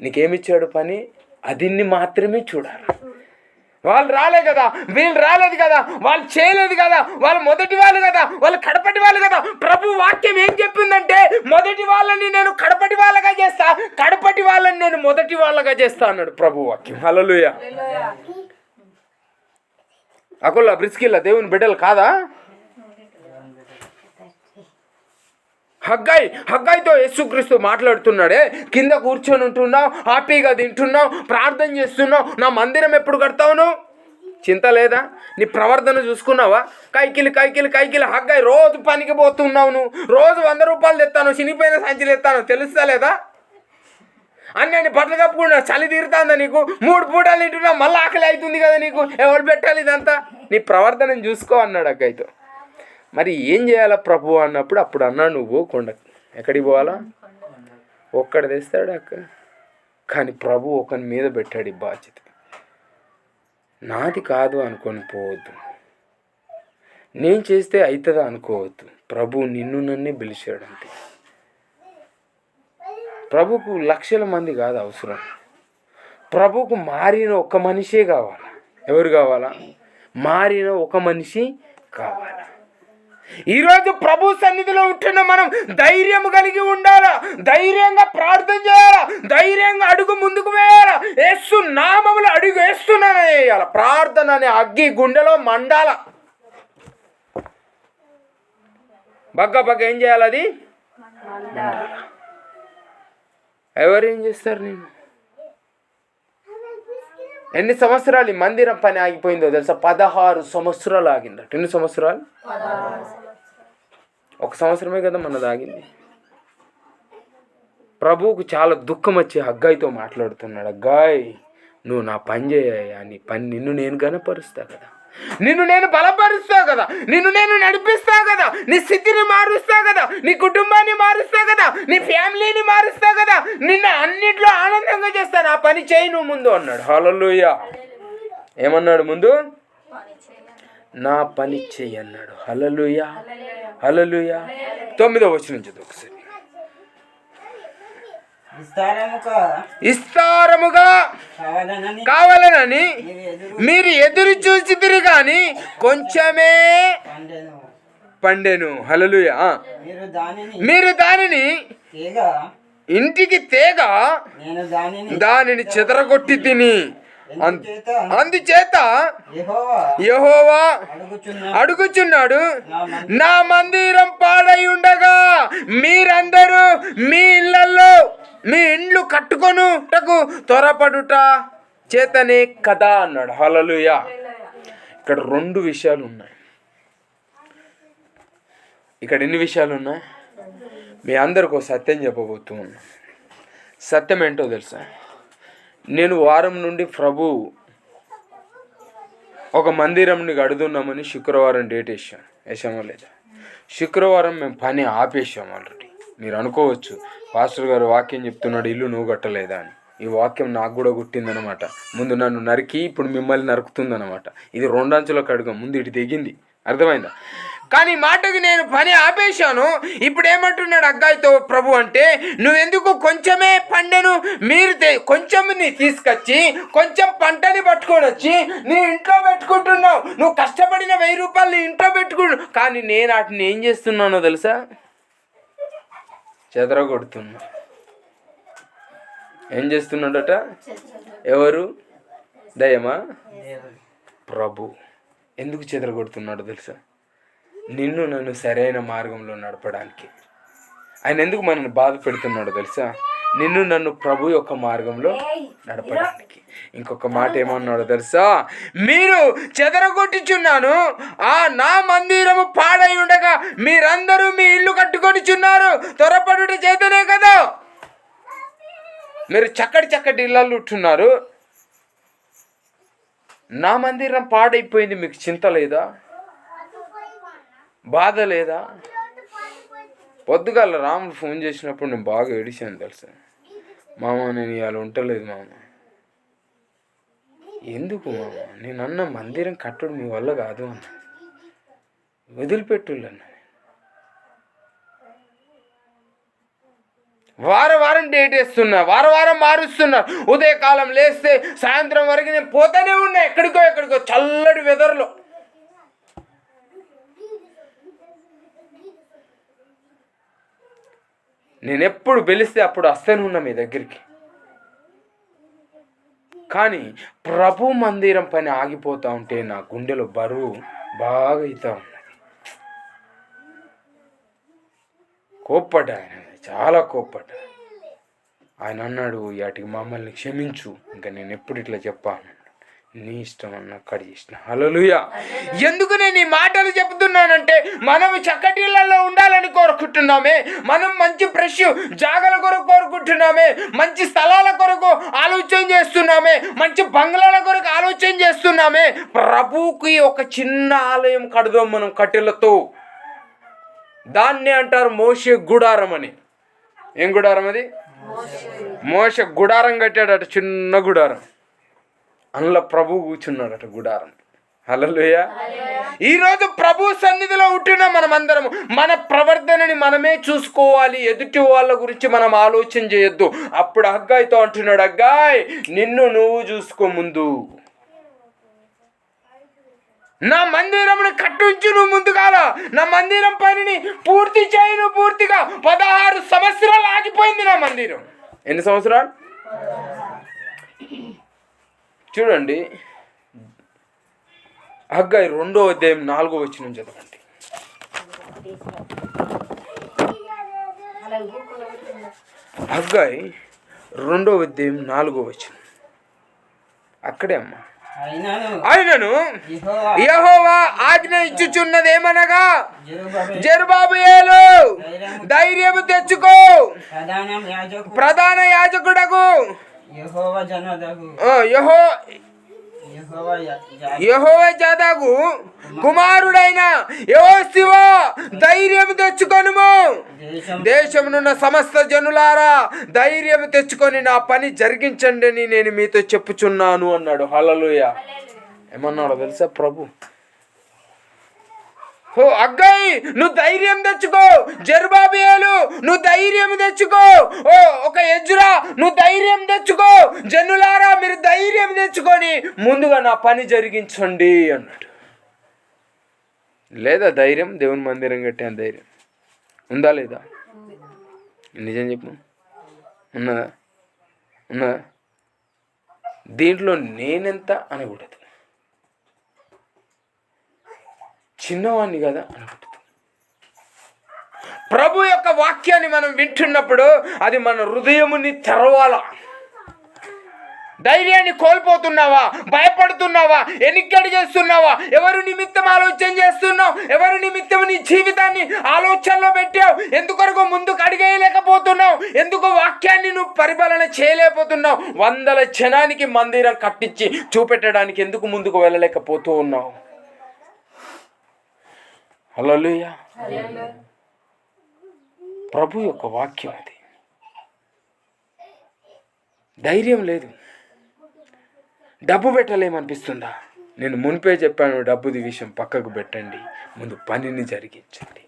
నీకేమిచ్చాడు పని, అదిన్ని మాత్రమే చూడాలి. వాళ్ళు రాలే కదా, వీళ్ళు రాలేదు కదా, వాళ్ళు చేయలేదు కదా, వాళ్ళు మొదటి వాళ్ళు కదా, వాళ్ళు కడపటి వాళ్ళు కదా. ప్రభు వాక్యం ఏం చెప్పిందంటే, మొదటి వాళ్ళని నేను కడపటి వాళ్ళగా చేస్తా, కడపటి వాళ్ళని నేను మొదటి వాళ్ళగా చేస్తా అన్నాడు ప్రభు వాక్యం. హల్లెలూయా. అకుల్లా బ్రిస్కిల్లా దేవుని బిడ్డలు కాదా? హగ్గాయితో యేసుక్రీస్తు మాట్లాడుతున్నాడే, కింద కూర్చొని ఉంటున్నావు, హ్యాపీగా తింటున్నావు, ప్రార్థన చేస్తున్నావు, నా మందిరం ఎప్పుడు కడతావు, చింత లేదా? నీ ప్రవర్తన చూసుకున్నావా? కైకిలి హగ్గాయి రోజు పనికి పోతున్నావు, నువ్వు రోజు 100 రూపాయలు తెస్తాను, చినిపోయిన సంచులు ఎత్తాను, తెలుస్తా లేదా? అన్నీ బట్టలు కప్పుకున్నా, చలి తీరుతుందా నీకు? 3 పూటలు తింటున్నావు, మళ్ళీ ఆకలి అవుతుంది కదా నీకు, ఎవరు పెట్టాలి ఇదంతా? నీ ప్రవర్తనను చూసుకో అన్నాడు హగ్గాయితో. మరి ఏం చేయాలా ప్రభు అన్నప్పుడు అప్పుడు అన్నాడు, నువ్వు కొండకు ఎక్కడికి పోవాలా, ఒక్కడు తెస్తాడు అక్క. కానీ ప్రభు ఒకని మీద పెట్టాడు ఈ బాధ్యత. నాది కాదు అనుకొని పోవద్దు, నేను చేస్తే అవుతుందా అనుకోవద్దు. ప్రభు నిన్ను నన్నే పిలిచాడు అంతే. ప్రభుకు లక్షల మంది కాదు అవసరం, ప్రభుకు మారిన ఒక మనిషే కావాలా. ఎవరు కావాలా? మారిన ఒక మనిషి కావాలా. ఈరోజు ప్రభు సన్నిధిలో ఉంటున్న మనం ధైర్యం కలిగి ఉండాలా, ధైర్యంగా ప్రార్థన చేయాలా, ధైర్యంగా అడుగు ముందుకు వేయాలా. యేసు నామములో అడుగు వేస్తున్నానని వేయాల. ప్రార్థన అనే అగ్గి గుండెలో మండాల. బగ్గ ఏం చేయాలి? అది ఎవరేం చేస్తారు? నేను ఎన్ని సంవత్సరాలు ఈ మందిరం పని ఆగిపోయిందో తెలుసా? 16 సంవత్సరాలు ఆగిందట. ఎన్ని సంవత్సరాలు? 1 సంవత్సరమే కదా మనది ఆగింది. ప్రభువుకు చాలా దుఃఖం వచ్చి హగ్గాయితో మాట్లాడుతున్నాడు, హగ్గాయ్ నువ్వు నా పని చేయ, నీ పని నిన్ను నేను గణపరుస్తా కదా, నిన్ను నేను బలపరుస్తా కదా, నిన్ను నేను నడిపిస్తా కదా, నీ స్థితిని మారుస్తా కదా, నీ కుటుంబాన్ని మారుస్తా కదా, నీ ఫ్యామిలీని మారుస్తా కదా, నిన్ను అన్నిట్లో ఆనందంగా చేస్తా, నా పని చేయి నువ్వు ముందు అన్నాడు. హల్లెలూయా. ఏమన్నాడు ముందు? నా పని చెయ్యి అన్నాడు. హల్లెలూయా, హల్లెలూయా. 9వ వచనం చదువు ఒకసారి. విస్తారముగా కావాలనని మీరు ఎదురు చూసిదిరి కానీ కొంచెమే పండెను. హల్లెలూయా. మీరు దానిని ఇంటికి తేగా దానిని చెదరగొట్టి తిని, అందుచేత యెహోవా అడుగుచున్నాడు, నా మందిరం పాడై ఉండగా మీరందరూ మీ ఇళ్లలో మీ ఇండ్లు కట్టుకొనుటకు త్వరపడుట చేతనే కదా అన్నాడు. హల్లెలూయా. ఇక్కడ 2 విషయాలు ఉన్నాయి. ఇక్కడ ఎన్ని విషయాలు ఉన్నాయి? మీ అందరికీ ఒక సత్యం చెప్పబోతూ ఉన్నా. సత్యం ఏంటో తెలుసా? నేను వారం నుండి ప్రభు ఒక మందిరంని కడుతున్నామని శుక్రవారం డేట్ వేసామో లేదా? శుక్రవారం మేము పని ఆపేసాం ఆల్రెడీ. మీరు అనుకోవచ్చు, పాస్టర్ గారు వాక్యం చెప్తున్నాడు, ఇల్లు నువ్వు కట్టలేదా అని. ఈ వాక్యం నాకు కూడా గుట్టిందనమాట. ముందు నన్ను నరికి ఇప్పుడు మిమ్మల్ని నరుకుతుందనమాట. ఇది 2 అంచుల కడుగం, ముందు ఇటు దిగింది. అర్థమైందా? కానీ మాటకి నేను పని ఆపేశాను. ఇప్పుడు ఏమంటున్నాడు హగ్గాయితో ప్రభు అంటే, నువ్వెందుకు కొంచెమే పండెను, మీరు కొంచెంని తీసుకొచ్చి కొంచెం పంటని పట్టుకొని వచ్చి నీ ఇంట్లో పెట్టుకుంటున్నావు, నువ్వు కష్టపడిన 1000 రూపాయలు నీ ఇంట్లో పెట్టుకుంటున్నావు. కానీ నేను వాటిని ఏం చేస్తున్నానో తెలుసా? చెదరగొడుతున్నా. ఏం చేస్తున్నాడట? ఎవరు? దయ్యమా? ప్రభు. ఎందుకు చెదరగొడుతున్నాడో తెలుసా? నిన్ను నన్ను సరైన మార్గంలో నడపడానికి. ఆయన ఎందుకు మనల్ని బాధ పెడుతున్నాడో తెలుసా? నిన్ను నన్ను ప్రభు యొక్క మార్గంలో నడపడానికి. ఇంకొక మాట ఏమన్నాడో తెలుసా? మీరు చెదరగొట్టుచున్నాను, నా మందిరము పాడై ఉండగా మీరందరూ మీ ఇల్లు కట్టుకొనిచున్నారు. త్వరపడుట చేతనే కదా. మీరు చక్కటి ఇళ్ళల్లో ఉంటున్నారు, నా మందిరం పాడైపోయింది. మీకు చింత లేదా? బాధ లేదా? పొద్దుగాల రాముడు ఫోన్ చేసినప్పుడు నేను బాగా ఏడిచాను తెలుసా? మామ, నేను ఇవాళ ఉంటలేదు మామ. ఎందుకు మామ? నేను అన్న మందిరం కట్టడం మీ వల్ల కాదు అన్న, వదిలిపెట్టుళ్ళన్నా. వారం డేట్ వేస్తున్నా, వారం మారుస్తున్నా. ఉదయకాలం లేస్తే సాయంత్రం వరకు నేను పోతానే ఉన్నా, ఎక్కడికో చల్లటి వెదర్లో. నేను ఎప్పుడు పిలిస్తే అప్పుడు వస్తూనే ఉన్నా మీ దగ్గరికి. కానీ ప్రభు మందిరం పని ఆగిపోతూ ఉంటే నా గుండెలో బరువు బాగా అవుతూ ఉన్నది. కోప్పడ్డా ఆయన, చాలా కోప్పడ్డా. ఆయన అన్నాడు, వాటికి మమ్మల్ని క్షమించు, ఇంకా నేను ఎప్పుడు ఇట్లా చెప్పాను, నీ ఇష్టం అన్న అక్కడ చేసిన. హల్లెలూయా. ఎందుకు నేను ఈ మాటలు చెప్తున్నానంటే, మనం చక్కటి ఇళ్లలో ఉండాలని కోరుకుంటున్నామే, మనం మంచి ఫ్రెష్ జాగల కొరకు కోరుకుంటున్నామే, మంచి స్థలాల కొరకు ఆలోచన చేస్తున్నామే, మంచి బంగ్లాల కొరకు ఆలోచన చేస్తున్నామే. ప్రభువుకి ఒక చిన్న ఆలయం కడదాం మనం కట్టెలతో. దాన్ని అంటారు మోషే గుడారం అని. ఏం గుడారం అది? మోషే గుడారం కట్టాడట, చిన్న గుడారం. అందులో ప్రభు కూర్చున్నాడట గుడారం. హల్లెలూయా. ఈరోజు ప్రభు సన్నిధిలో ఉంటున్న మనమందరం మన ప్రవర్తనని మనమే చూసుకోవాలి. ఎదుటి వాళ్ళ గురించి మనం ఆలోచన చేయొద్దు. అప్పుడు హగ్గాయితో అంటున్నాడు, హగ్గాయ్, నిన్ను నువ్వు చూసుకో ముందు. నా మందిరంని కట్టించు నువ్వు ముందుగాల. నా మందిరం పనిని పూర్తి చేయి నువ్వు పూర్తిగా. 16 సంవత్సరాలు ఆగిపోయింది నా మందిరం. ఎన్ని సంవత్సరాలు? చూడండి, హగ్గాయి 2వ అధ్యాయం 4వ వచనం చదవండి. హగ్గాయి 2వ అధ్యాయం 4వ వచనం. అక్కడే అమ్మా. ఆయనను యెహోవా ఆజ్ఞ ఇచ్చుచున్నదేమనగా, జెరుబాబెలు ధైర్యము తెచ్చుకో, ప్రధాన యాజకుడకు యెహోయాదాకు కుమారుడైన యెహోషువ ధైర్యం తెచ్చుకొనుము. దేశమునున్న సమస్త జనులారా ధైర్యం తెచ్చుకొని నా పని జరిగించండి అని నేను మీతో చెప్పుచున్నాను అన్నాడు. హల్లెలూయా. ఏమన్నాడో తెలుసా ప్రభు? హగ్గాయి, నువ్వు ధైర్యం తెచ్చుకో. జెరుబాబెలు, నువ్వు ధైర్యం తెచ్చుకో. ఒక ఎజ్రా, నువ్వు ధైర్యం తెచ్చుకో. జనులారా, మీరు ధైర్యం తెచ్చుకొని ముందుగా నా పని జరిగించండి అన్నాడు. లేదా ధైర్యం? దేవుని మందిరం కట్టే ధైర్యం ఉందా లేదా? నిజం చెప్పు, ఉన్నదా? దీంట్లో నేనెంత అనకూడదు, చిన్నవాణ్ణి కదా అనకూడదు. ప్రభు యొక్క వాక్యాన్ని మనం వింటున్నప్పుడు అది మన హృదయముని తెరవాల. ధైర్యాన్ని కోల్పోతున్నావా? భయపడుతున్నావా? ఎన్నికడు చేస్తున్నావా? ఎవరు నిమిత్తం ఆలోచన చేస్తున్నావు? ఎవరు నిమిత్తం నీ జీవితాన్ని ఆలోచనలో పెట్టావు? ఎందుకొరకు ముందుకు అడిగేయలేకపోతున్నావు? ఎందుకు వాక్యాన్ని నువ్వు పరిపాలన చేయలేకపోతున్నావు? 100 జనానికి మందిరం కట్టించి చూపెట్టడానికి ఎందుకు ముందుకు వెళ్ళలేకపోతూ ఉన్నావు? హల్లెలూయా. ప్రభు యొక్క వాక్యం అది. ధైర్యం లేదు. డబ్బు పెట్టలేమనిపిస్తుందా? నేను మునిపే చెప్పాను, డబ్బుది విషయం పక్కకు పెట్టండి, ముందు పనిని జరిగించండి.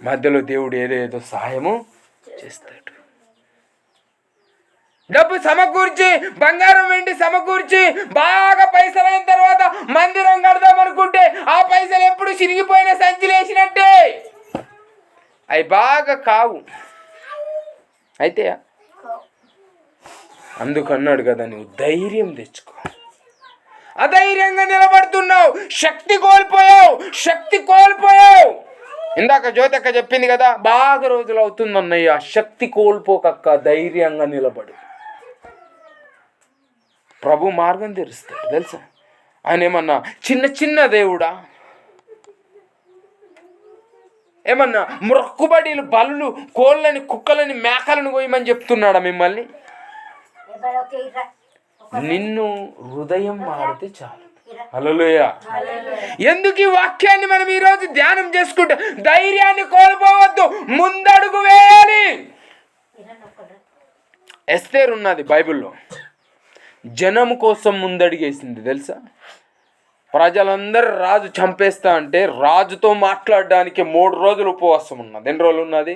మధ్యలో దేవుడు ఏదేదో సహాయము చేస్తాడు. డబ్బు సమకూర్చి, బంగారం వెండి సమకూర్చి, బాగా పైసలైన తర్వాత మందిరం కడదాం అనుకుంటే ఆ పైసలు ఎప్పుడు చిరిగిపోయిన సంచిలేసినట్టే. అవి బాగా కావు. అయితే అందుకన్నాడు కదా, నువ్వు ధైర్యం తెచ్చుకో. అధైర్యంగా నిలబడుతున్నావు, శక్తి కోల్పోయావు. ఇందాక జ్యోతక్క చెప్పింది కదా, బాగా రోజులు అవుతుందన్నయ్య, శక్తి కోల్పోకక్క, ధైర్యంగా నిలబడు. ప్రభు మార్గం తెరుస్తాడు తెలుసా. ఆయన ఏమన్నా చిన్న దేవుడా? ఏమన్నా మొక్కుబడిలు, బలులు, కోళ్ళని, కుక్కలని, మేకలను కోయమని చెప్తున్నాడా మిమ్మల్ని? నిన్ను హృదయం మారితే చాలు. హల్లెలూయా. ఎందుకు ఈ వాక్యాన్ని మనం ఈరోజు ధ్యానం చేసుకుంటే, ధైర్యాన్ని కోల్పోవద్దు, ముందడుగు వేయాలి. ఎస్తేరు ఉన్నది బైబిల్లో, జనం కోసం ముందడిగేసింది తెలుసా. ప్రజలందరూ రాజు చంపేస్తా అంటే రాజుతో మాట్లాడడానికి 3 రోజులు ఉపవాసం ఉన్నది. ఎన్ని రోజులు ఉన్నది?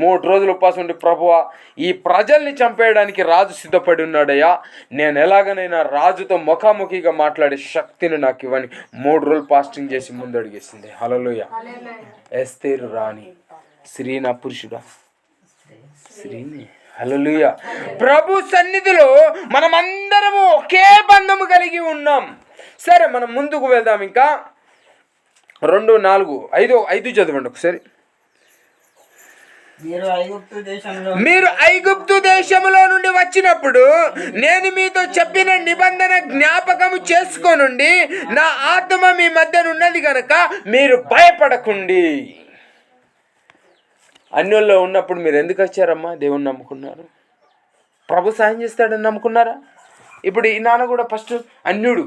3 రోజులు ఉపవాసం ఉండి, ప్రభువా ఈ ప్రజల్ని చంపేయడానికి రాజు సిద్ధపడి ఉన్నాడయ్యా, నేను ఎలాగనైనా రాజుతో ముఖాముఖిగా మాట్లాడే శక్తిని నాకు ఇవ్వని 3 రోజులు ఫాస్టింగ్ చేసి ముందడిగేసింది. హల్లెలూయా. ఎస్తేరు రాణి, స్త్రీనా పురుషుడా? స్త్రీని. హల్లెలూయా. ప్రభు సన్నిధిలో మనమందరము ఒకే బంధము కలిగి ఉన్నాం. సరే, మనం ముందుకు వెళ్దాం. ఇంకా 2, 4, 5 చదవండి ఒకసారి. మీరు ఐగుప్తు దేశంలో నుండి వచ్చినప్పుడు నేను మీతో చెప్పిన నిబంధన జ్ఞాపకము చేసుకోనుండి, నా ఆత్మ మీ మధ్య ఉన్నది గనక మీరు భయపడకండి. అన్యుల్లో ఉన్నప్పుడు మీరు ఎందుకు వచ్చారమ్మా? దేవుని నమ్ముకున్నారు, ప్రభు సాయం చేస్తాడని నమ్ముకున్నారా? ఇప్పుడు ఈ నాన్న కూడా ఫస్ట్ అన్యుడు,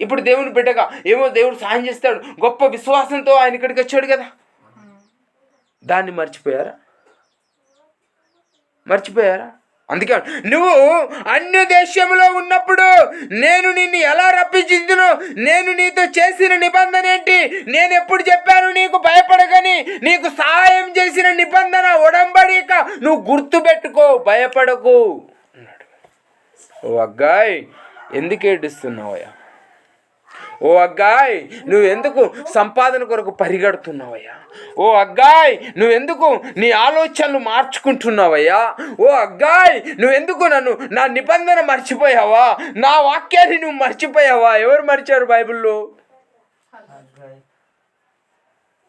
ఇప్పుడు దేవుని బిడ్డగా ఏమో దేవుడు సాయం చేస్తాడు, గొప్ప విశ్వాసంతో ఆయన ఇక్కడికి వచ్చాడు కదా. దాన్ని మర్చిపోయారా? అందుకే నువ్వు అన్య దేశంలో ఉన్నప్పుడు నేను నిన్ను ఎలా రప్పించును, నేను నీతో చేసిన నిబంధన ఏంటి, నేను ఎప్పుడు చెప్పాను నీకు భయపడకని, నీకు సహాయం చేసిన నిబంధన ఒడంబడిక నువ్వు గుర్తుపెట్టుకో, భయపడకు అన్నాడు. ఓ అగ్గాయ్, ఎందుకు ఏడుస్తున్నావయ్యా? ఓ అగ్గాయ్, నువ్వెందుకు సంపాదన కొరకు పరిగెడుతున్నావయ్యా? ఓ అగ్గాయ్, నువ్వెందుకు నీ ఆలోచనలు మార్చుకుంటున్నావయ్యా? ఓ అగ్గాయ్, నువ్వెందుకు నా నిబంధన మర్చిపోయావా? నా వాక్యాన్ని నువ్వు మర్చిపోయావా? ఎవరు మర్చారు బైబిల్లో?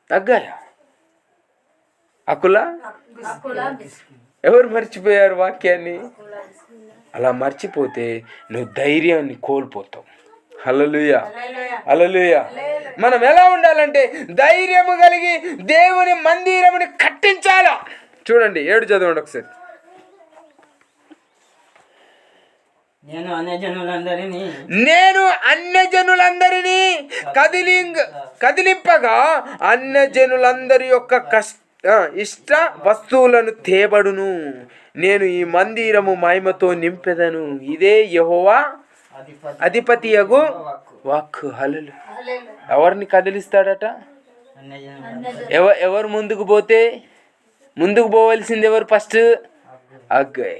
అగ్గాయ, అకులా, ఎవరు మర్చిపోయారు వాక్యాన్ని? అలా మర్చిపోతే నువ్వు ధైర్యాన్ని కోల్పోతావు. హల్లెలూయా. మనం ఎలా ఉండాలంటే ధైర్యము కలిగి దేవుని మందిరముని కట్టించాలా. చూడండి 7 చదవండి ఒకసారి. నేను అన్యజనులందరినీ కదిలింపగా అన్యజనులందరి యొక్క ఇష్ట వస్తువులను తేబడును, నేను ఈ మందిరము మహిమతో నింపెదను, ఇదే యెహోవా అధిపతియగు వాక్కు. హల్లెలూయా. ఎవరిని కదిలిస్తాడట? ఎవరు ముందుకు పోవలసింది ఎవరు? ఫస్ట్ అగ్గాయ్.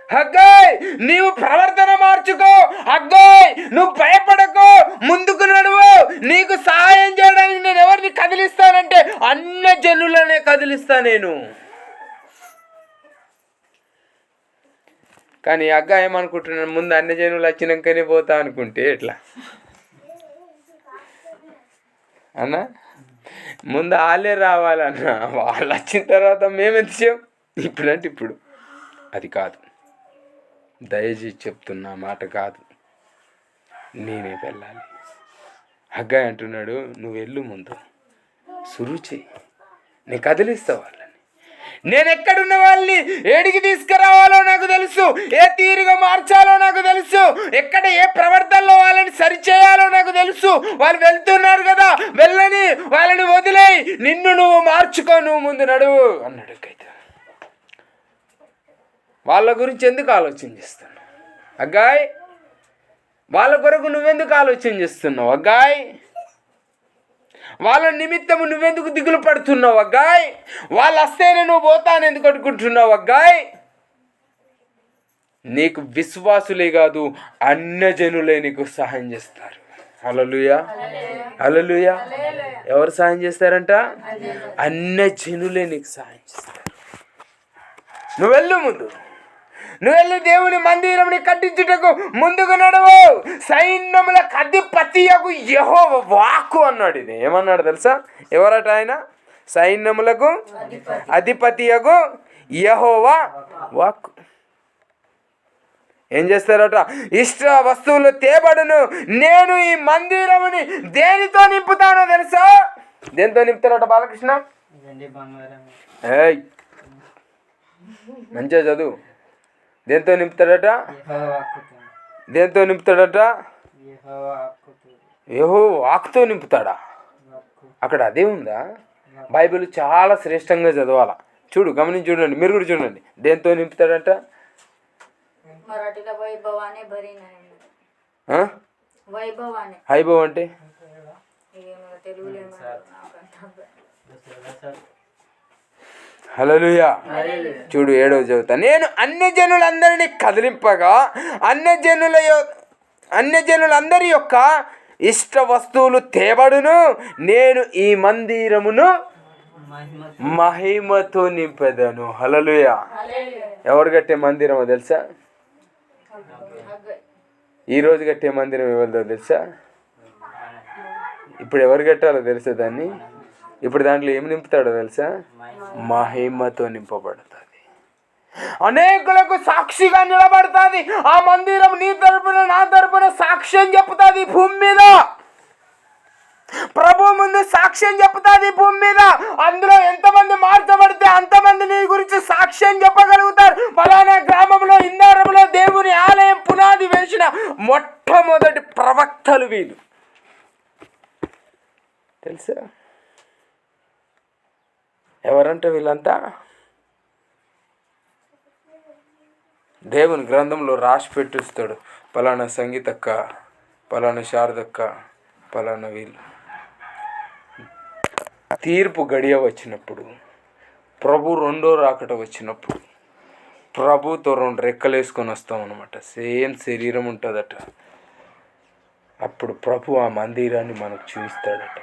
అగ్గాయ్, నీవు ప్రవర్తన మార్చుకో. అగ్గాయ్, నువ్వు భయపడకో, ముందుకు నడువు. నీకు సహాయం చేయడానికి నేను ఎవరిని కదిలిస్తానంటే అన్య జనులనే కదిలిస్తా నేను. కానీ అగ్గ ఏమనుకుంటున్నాను, ముందు అన్ని జనులు వచ్చినాకనే పోతా అనుకుంటే ఎట్లా అన్నా? ముందు వాళ్ళే రావాలన్నా, వాళ్ళు వచ్చిన తర్వాత మేమెంత చేయం ఇప్పుడంటే ఇప్పుడు. అది కాదు, దయచేసి చెప్తున్నా మాట కాదు, నేనే వెళ్ళాలి. అగ్గాయి అంటున్నాడు, నువ్వు వెళ్ళు, ముందు సురుచి, నేను కదిలిస్తా వాళ్ళని. నేను ఎక్కడున్న వాళ్ళని ఏడికి తీసుకురావాలో నాకు తెలుసు, ఏ తీరుగా మార్చాలో నాకు తెలుసు, ఎక్కడ ఏ ప్రవర్తనలో వాళ్ళని సరిచేయాలో నాకు తెలుసు. వాళ్ళు వెళ్తున్నారు కదా, వెళ్ళని, వాళ్ళని వదిలేయి, నిన్ను నువ్వు మార్చుకో, నువ్వు ముందు నడువు అన్నాడు. అయితే వాళ్ళ గురించి ఎందుకు ఆలోచన చేస్తున్నావు అగ్గాయ్? వాళ్ళ కొరకు నువ్వెందుకు ఆలోచన చేస్తున్నావు అగ్గాయ్? వాళ్ళ నిమిత్తము నువ్వెందుకు దిగులు పడుతున్నావు అగ్గాయ్? వాళ్ళు వస్తేనే నువ్వు పోతాను ఎందుకు అనుకుంటున్నావు అగ్గాయ్? నీకు విశ్వాసులే కాదు, అన్యజనులే నీకు సహాయం చేస్తారు. హల్లెలూయా, హల్లెలూయా. ఎవరు సహాయం చేస్తారంట? అన్యజనులే నీకు సహాయం చేస్తారు. నువ్వు వెళ్ళు ముందు, నువ్వు వెళ్ళి దేవుని మందిరంని కట్టించుటకు ముందుకు నడువు. సైన్యములకు అధిపతియగు యెహోవా వాక్కు అన్నాడు. ఇది ఏమన్నాడు తెలుసా? ఎవరట ఆయన? సైన్యములకు అధిపతియగు యెహోవా వాక్కు. ఏం చేస్తారట? ఇష్ట వస్తువులు తేబడును, నేను ఈ మందిరముని దేనితో నింపుతానో తెలుసా? దేనితో నింపుతారట బాలకృష్ణ? ఏయ్ మంచిగా చదువు. దేంతో నింపుతాడట? దేంతో నింపుతాడట? యెహోవా వాక్కుతో నింపుతాడా? అక్కడ అదే ఉందా? బైబిల్ చాలా శ్రేష్టంగా చదవాలా. చూడు, గమనించి చూడండి, మీరు కూడా చూడండి. దేంతో నింపుతాడట? వైభవ్ అంటే హల్లెలూయా. చూడు 7వ చదువుతా. నేను అన్యజనులందరినీ కదిలింపగా అన్యజనులందరి యొక్క ఇష్ట వస్తువులు తేబడును, నేను ఈ మందిరమును మహిమతో నింపెదను. హల్లెలూయా. ఎవరు కట్టే మందిరమో తెలుసా? ఈరోజు కట్టే మందిరం ఎవరిదో తెలుసా? ఇప్పుడు ఎవరు కట్టాలో తెలుసా? దాన్ని ఇప్పుడు దాంట్లో ఏమి నింపుతాడో తెలుసా? మహిమతో నింపబడుతుంది. అనేకులకు సాక్షిగా నిలబడుతుంది. ఆ మందిరం నీ తరపున నా తరపున సాక్ష్యం చెప్తుంది భూమి మీద. ప్రభు ముందు సాక్ష్యం చెప్తుంది భూమి మీద. అందులో ఎంతమంది మార్చబడితే అంతమంది నీ గురించి సాక్ష్యం చెప్పగలుగుతారు. ఫలానా గ్రామంలో ఇందారంలో దేవుని ఆలయం పునాది వేసిన మొట్టమొదటి ప్రవక్తలు వీళ్ళు. తెలుసా ఎవరంటే వీళ్ళంతా? దేవుని గ్రంథంలో రాసి పెట్టిస్తాడు. పలానా సంగీతక్క, పలానా శారదక్క, పలానా వీళ్ళు. తీర్పు గడియ వచ్చినప్పుడు, ప్రభు రెండో రాకట వచ్చినప్పుడు, ప్రభుతో 2 రెక్కలు వేసుకొని వస్తాం అనమాట. సేమ్ శరీరం ఉంటుందట. అప్పుడు ప్రభు ఆ మందిరాన్ని మనకు చూపిస్తాడట.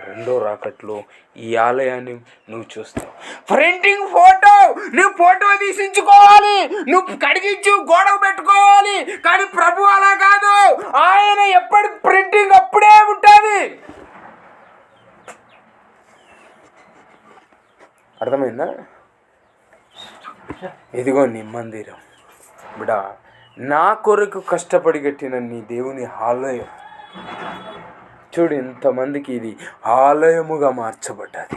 రెండో రాకట్లో ఈ ఆలయాన్ని నువ్వు చూస్తావు. ప్రింటింగ్ ఫోటో నువ్వు ఫోటో తీసించుకోవాలి, నువ్వు కడిగించు గోడకు పెట్టుకోవాలి. కానీ ప్రభు అలా కాదు. ఆయన ఎప్పటి ప్రింటింగ్ అప్పుడే ఉంటుంది. అర్థమైందా? ఇదిగో నీ మందిరం బిడా, నా కొరకు కష్టపడి కట్టిన నీ దేవుని ఆలయం. చూడు, ఎంతమందికి ఇది ఆలయముగా మార్చబడ్డది.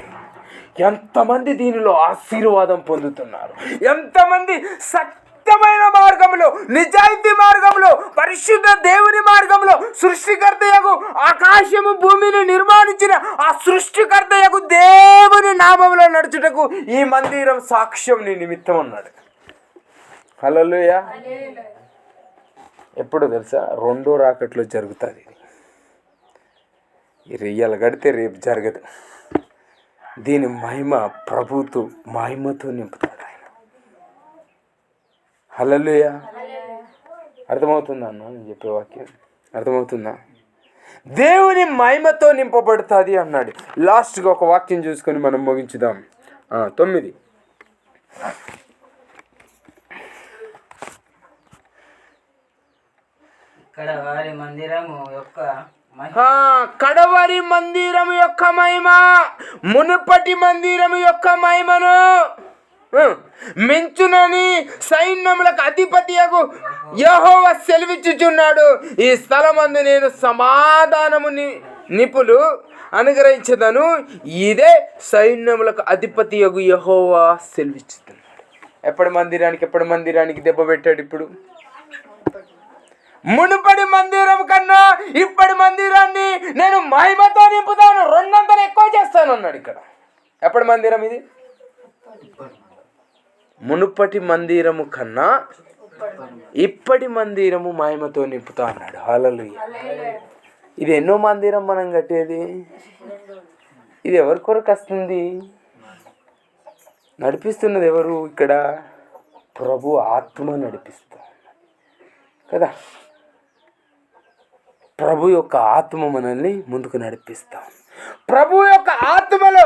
ఎంతమంది దీనిలో ఆశీర్వాదం పొందుతున్నారు. ఎంతమంది సత్యమైన మార్గంలో, నిజాయితీ మార్గంలో, పరిశుద్ధ దేవుని మార్గంలో, సృష్టికర్తయగు ఆకాశము భూమిని నిర్మాణించిన ఆ సృష్టికర్తయగు దేవుని నామములో నడుచుటకు ఈ మందిరం సాక్ష్యం నీ నిమిత్తం అన్నాడు. హల్లెలూయా. ఎప్పుడు తెలుసా? రెండో రాకట్లో జరుగుతుంది. ఇది ఇయ్యాల గడితే రేపు జరగదు. దీని మహిమ ప్రభుతో మహిమతో నింపుతాడు ఆయన. హల్లెలూయా. అర్థమవుతుందా అన్న నేను చెప్పే వాక్యం? అర్థమవుతుందా? దేవుని మహిమతో నింపబడుతుంది అన్నాడు. లాస్ట్గా ఒక వాక్యం చూసుకొని మనం ముగించుదాం. 9. కడవరి మందిరము యొక్క కడవరి మందిరము యొక్క మహిమ మునుపటి మందిరము యొక్క మహిమను మించునని సైన్యములకు అధిపతియగు యెహోవా సెలవిచ్చుచున్నాడు. ఈ స్థలమందు నేను సమాధానము నిపులు అనుగ్రహించదను. ఇదే సైన్యములకు అధిపతియగు యెహోవా సెలవిచ్చుతున్నాడు. ఎప్పటి మందిరానికి దెబ్బ పెట్టాడు? ఇప్పుడు మునుపటి మందిరం కన్నా ఇప్పటి మందిరాన్ని నేను మహిమతో నింపుతాను, 2 అంతలు ఎక్కువ చేస్తాను అన్నాడు. ఇక్కడ ఎప్పటి మందిరం ఇది? మునుపటి మందిరము కన్నా ఇప్పటి మందిరము మహిమతో నింపుతా అన్నాడు. హల్లెలూయా. ఇది ఎన్నో మందిరం మనం కట్టేది? ఇది ఎవరి కొరకు వస్తుంది? నడిపిస్తున్నది ఎవరు? ఇక్కడ ప్రభు ఆత్మ నడిపిస్తా కదా. ప్రభు యొక్క ఆత్మ మనల్ని ముందుకు నడిపిస్తాం. ప్రభు యొక్క ఆత్మలో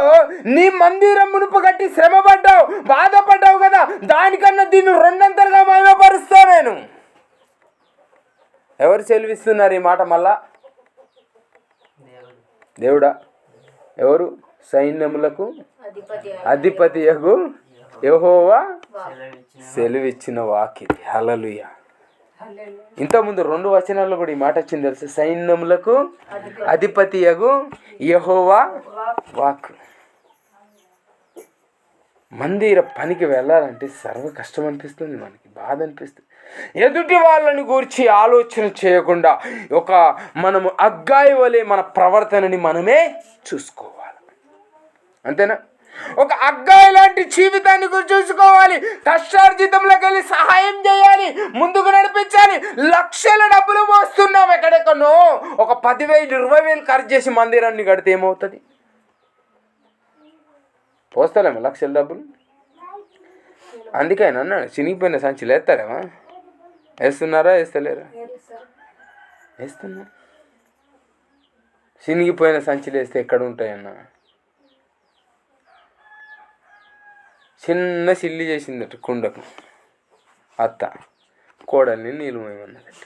నీ మందిరం మునుపు కట్టి శ్రమపడ్డావు, బాధపడ్డావు కదా, దానికన్నా దీన్ని రెండంతలుగా మహిమపరుస్తా నేను. ఎవరు సెలవిస్తున్నారు ఈ మాట? మళ్ళా దేవుడా. ఎవరు? సైన్యములకు అధిపతియగు యెహోవా సెలవిచ్చిన వాక్యం. హల్లెలూయా. ఇంతకుముందు 2 వచనాల్లో కూడా ఈ మాట వచ్చింది తెలుసు. సైన్యములకు అధిపతియగు యెహోవా వాక్. మందిర పనికి వెళ్ళాలంటే సర్వ కష్టం అనిపిస్తుంది, మనకి బాధ అనిపిస్తుంది. ఎదుటి వాళ్ళని గురించి ఆలోచన చేయకుండా మనము అగ్గాయి వలె మన ప్రవర్తనని మనమే చూసుకోవాలి. అంతేనా? ఒక అగ్గాయి లాంటి జీవితాన్ని గురించి చూసుకోవాలి. కష్టార్జితంలోకి వెళ్ళి సహాయం చేయాలి, ముందుకు నడిపించాలి. లక్షల డబ్బులు మోస్తున్నాం ఎక్కడెక్కడో. ఒక 10,000 20,000 ఖర్చు చేసి మందిరాన్ని కడితే ఏమవుతుంది? పోస్తాలేమో లక్షల డబ్బులు. అందుకే ఆయన అన్నాడు, చినిగిపోయిన సంచులు వేస్తారేమా? వేస్తున్నారా? వేస్తలేరా? వేస్తున్నా. చినిగిపోయిన సంచులు వేస్తే ఎక్కడ ఉంటాయన్నా? చిన్న సిల్లి చేసిందట కుండకు అత్త, కోడల్ని నీళ్ళు పోయమన్నదట.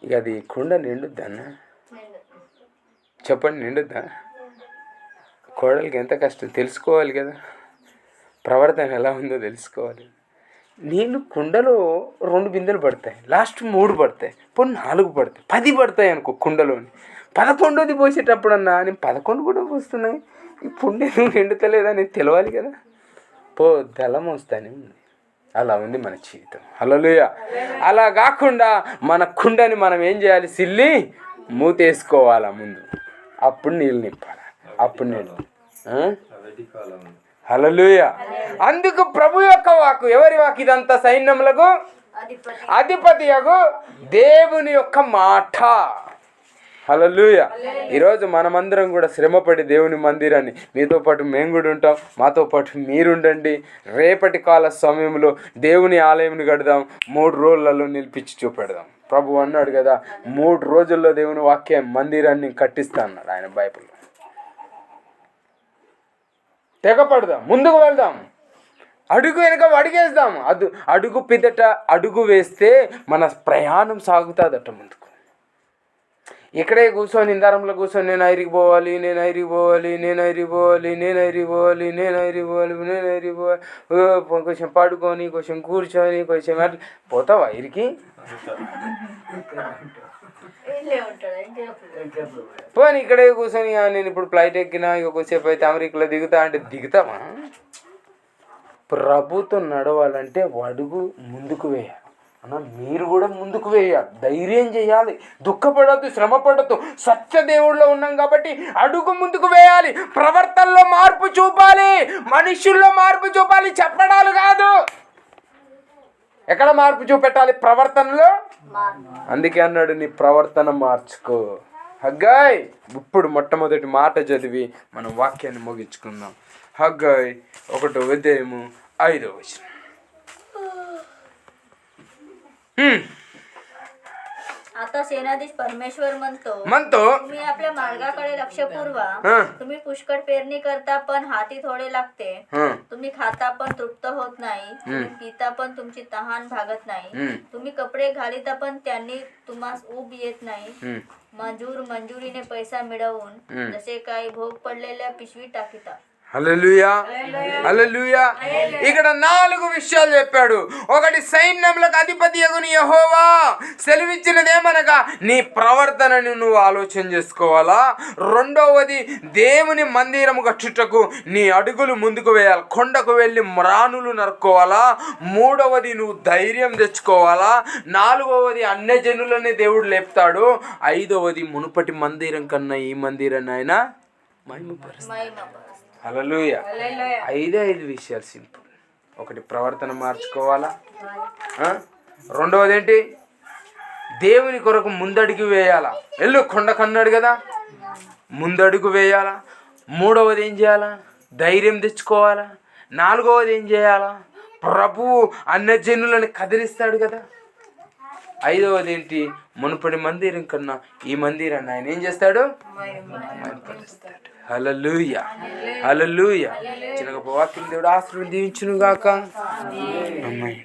ఇక అది కుండ నిండుద్దా అన్న? చెప్పండి, నిండుద్దా? కోడలికి ఎంత కష్టం తెలుసుకోవాలి కదా, ప్రవర్తన ఎలా ఉందో తెలుసుకోవాలి. నీళ్ళు కుండలో 2 బిందెలు పడతాయి, లాస్ట్ 3 పడతాయి, పోనీ 4 పడతాయి, 10 పడతాయి అనుకో కుండలోని. 11ది పోసేటప్పుడన్నా నేను 11 కూడా పోస్తున్నాయి, ఈ పుండె నిండుతలేదా నేను తెలవాలి కదా. దళం వస్తానే ఉంది. అలా ఉంది మన జీవితం. హల్లెలూయా. అలా కాకుండా మన కుండని మనం ఏం చేయాలి? సిల్లి మూతేసుకోవాలా ముందు, అప్పుడు నీళ్ళు నింపాలి, అప్పుడు నీళ్ళు. హల్లెలూయా. అందుకు ప్రభు యొక్క వాక్కు. ఎవరి వాక్కు ఇదంతా? సైన్యములకు అధిపతియగు దేవుని యొక్క మాట. హల్లెలూయా. ఈరోజు మనమందరం కూడా శ్రమపడి దేవుని మందిరాన్ని, మీతో పాటు మేము కూడా ఉంటాం, మాతో పాటు మీరుండండి. రేపటి కాల సమయంలో దేవుని ఆలయంని కడదాం, 3 రోజులలో నిలిపించి చూపెడదాం. ప్రభు అన్నాడు కదా, 3 రోజుల్లో దేవుని వాక్యం మందిరాన్ని కట్టిస్తా అన్నాడు ఆయన బైబిల్లో. తెగపడదాం, ముందుకు వెళ్దాం, అడుగు వెనుక అడుగేద్దాం. అడుగు పిదట అడుగు వేస్తే మన ప్రయాణం సాగుతుందట ముందుకు. ఇక్కడే కూర్చొని ఇందారంలో కూర్చొని నేను ఐరికి పోవాలి, నేను ఐరికి పోవాలి, నేను ఐరికి పోవాలి, నేను ఐరికి పోవాలి, నేను ఐరికి పోవాలి, నేను ఐరికి పోవాలి, కొంచెం పడుకొని, కొంచెం కూర్చొని, కొంచెం అట్లా పోతావా ఐరికి? పోనీ ఇక్కడే కూర్చొని నేను ఇప్పుడు ఫ్లైట్ ఎక్కినా, ఇక కొంచెంసేపు అయితే అమెరికాలో దిగుతా అంటే దిగుతామా? ప్రభుత్వం నడవాలంటే అడుగు ముందుకు వేయాలి అన్న. మీరు కూడా ముందుకు వేయాలి, ధైర్యం చేయాలి, దుఃఖపడద్దు, శ్రమపడద్దు. సత్యదేవుడిలో ఉన్నాం కాబట్టి అడుగు ముందుకు వేయాలి. ప్రవర్తనలో మార్పు చూపాలి, మనుషుల్లో మార్పు చూపాలి, చెప్పడాలు కాదు. ఎక్కడ మార్పు చూపెట్టాలి? ప్రవర్తనలో. అందుకే అన్నాడు, నీ ప్రవర్తన మార్చుకో. హగ్గాయ్. ఇప్పుడు మొట్టమొదటి మాట చదివి మనం వాక్యాన్ని ముగించుకుందాం. హగ్గాయ్ 1వ అధ్యాయము 5వ వచనం. आता सेनाधीश परमेश्वर म्हणतो, तुम्ही आपल्या मार्गाकडे लक्ष पुरवा. तुम्ही पुष्कळ पेरणी करता पण हाती थोडे लागते. तुम्ही खाता पण तृप्त होत नाही. तुम्ही पिता पण तुमची तहान भागत नाही. तुम्ही कपडे घालिता पण त्यांनी तुम्हास ऊब येत नाही. मंजुरीने पैसा मिळवून जसे काही भोग पडलेल्या पिशवी टाकीता. హల్లెలూయా. హల్లెలూయా. ఇక్కడ 4 విషయాలు చెప్పాడు. ఒకటి, సైన్యములకు అధిపతియగు యెహోవా సెలవిచ్చినదేమనగా నీ ప్రవర్తనని నువ్వు ఆలోచన చేసుకోవాలా. 2వది, దేవుని మందిరము కట్టుటకు నీ అడుగులు ముందుకు వేయాలి, కొండకు వెళ్ళి మ్రానులు నరుక్కోవాలా. 3వది, నువ్వు ధైర్యం తెచ్చుకోవాలా. 4వది, అన్యజనులని దేవుడు లేపుతాడు. 5వది, మునుపటి మందిరం కన్నా ఈ మందిరాన్ని ఆయన మహిమపరుస్తాడు. హల్లెలూయా. 5 విషయాలు సింపుల్. ఒకటి, ప్రవర్తన మార్చుకోవాలా. 2వది ఏంటి? దేవుని కొరకు ముందడుగు వేయాలా. వెళ్ళు కొండకన్నాడు కదా, ముందడుగు వేయాలా. 3వది ఏం చేయాలా? ధైర్యం తెచ్చుకోవాలా. 4వది ఏం చేయాలా? ప్రభువు అన్యజనులను కదిలిస్తాడు కదా, ఐదవది ఏంటి? మునుపటి మందిరం కన్నా ఈ మందిరాన్ని ఆయన ఏం చేస్తాడు? హల్లెలూయా, హల్లెలూయా. చిన్నగా వాక్యం దేవుడు ఆశీర్వదించును గాక. ఆమేన్.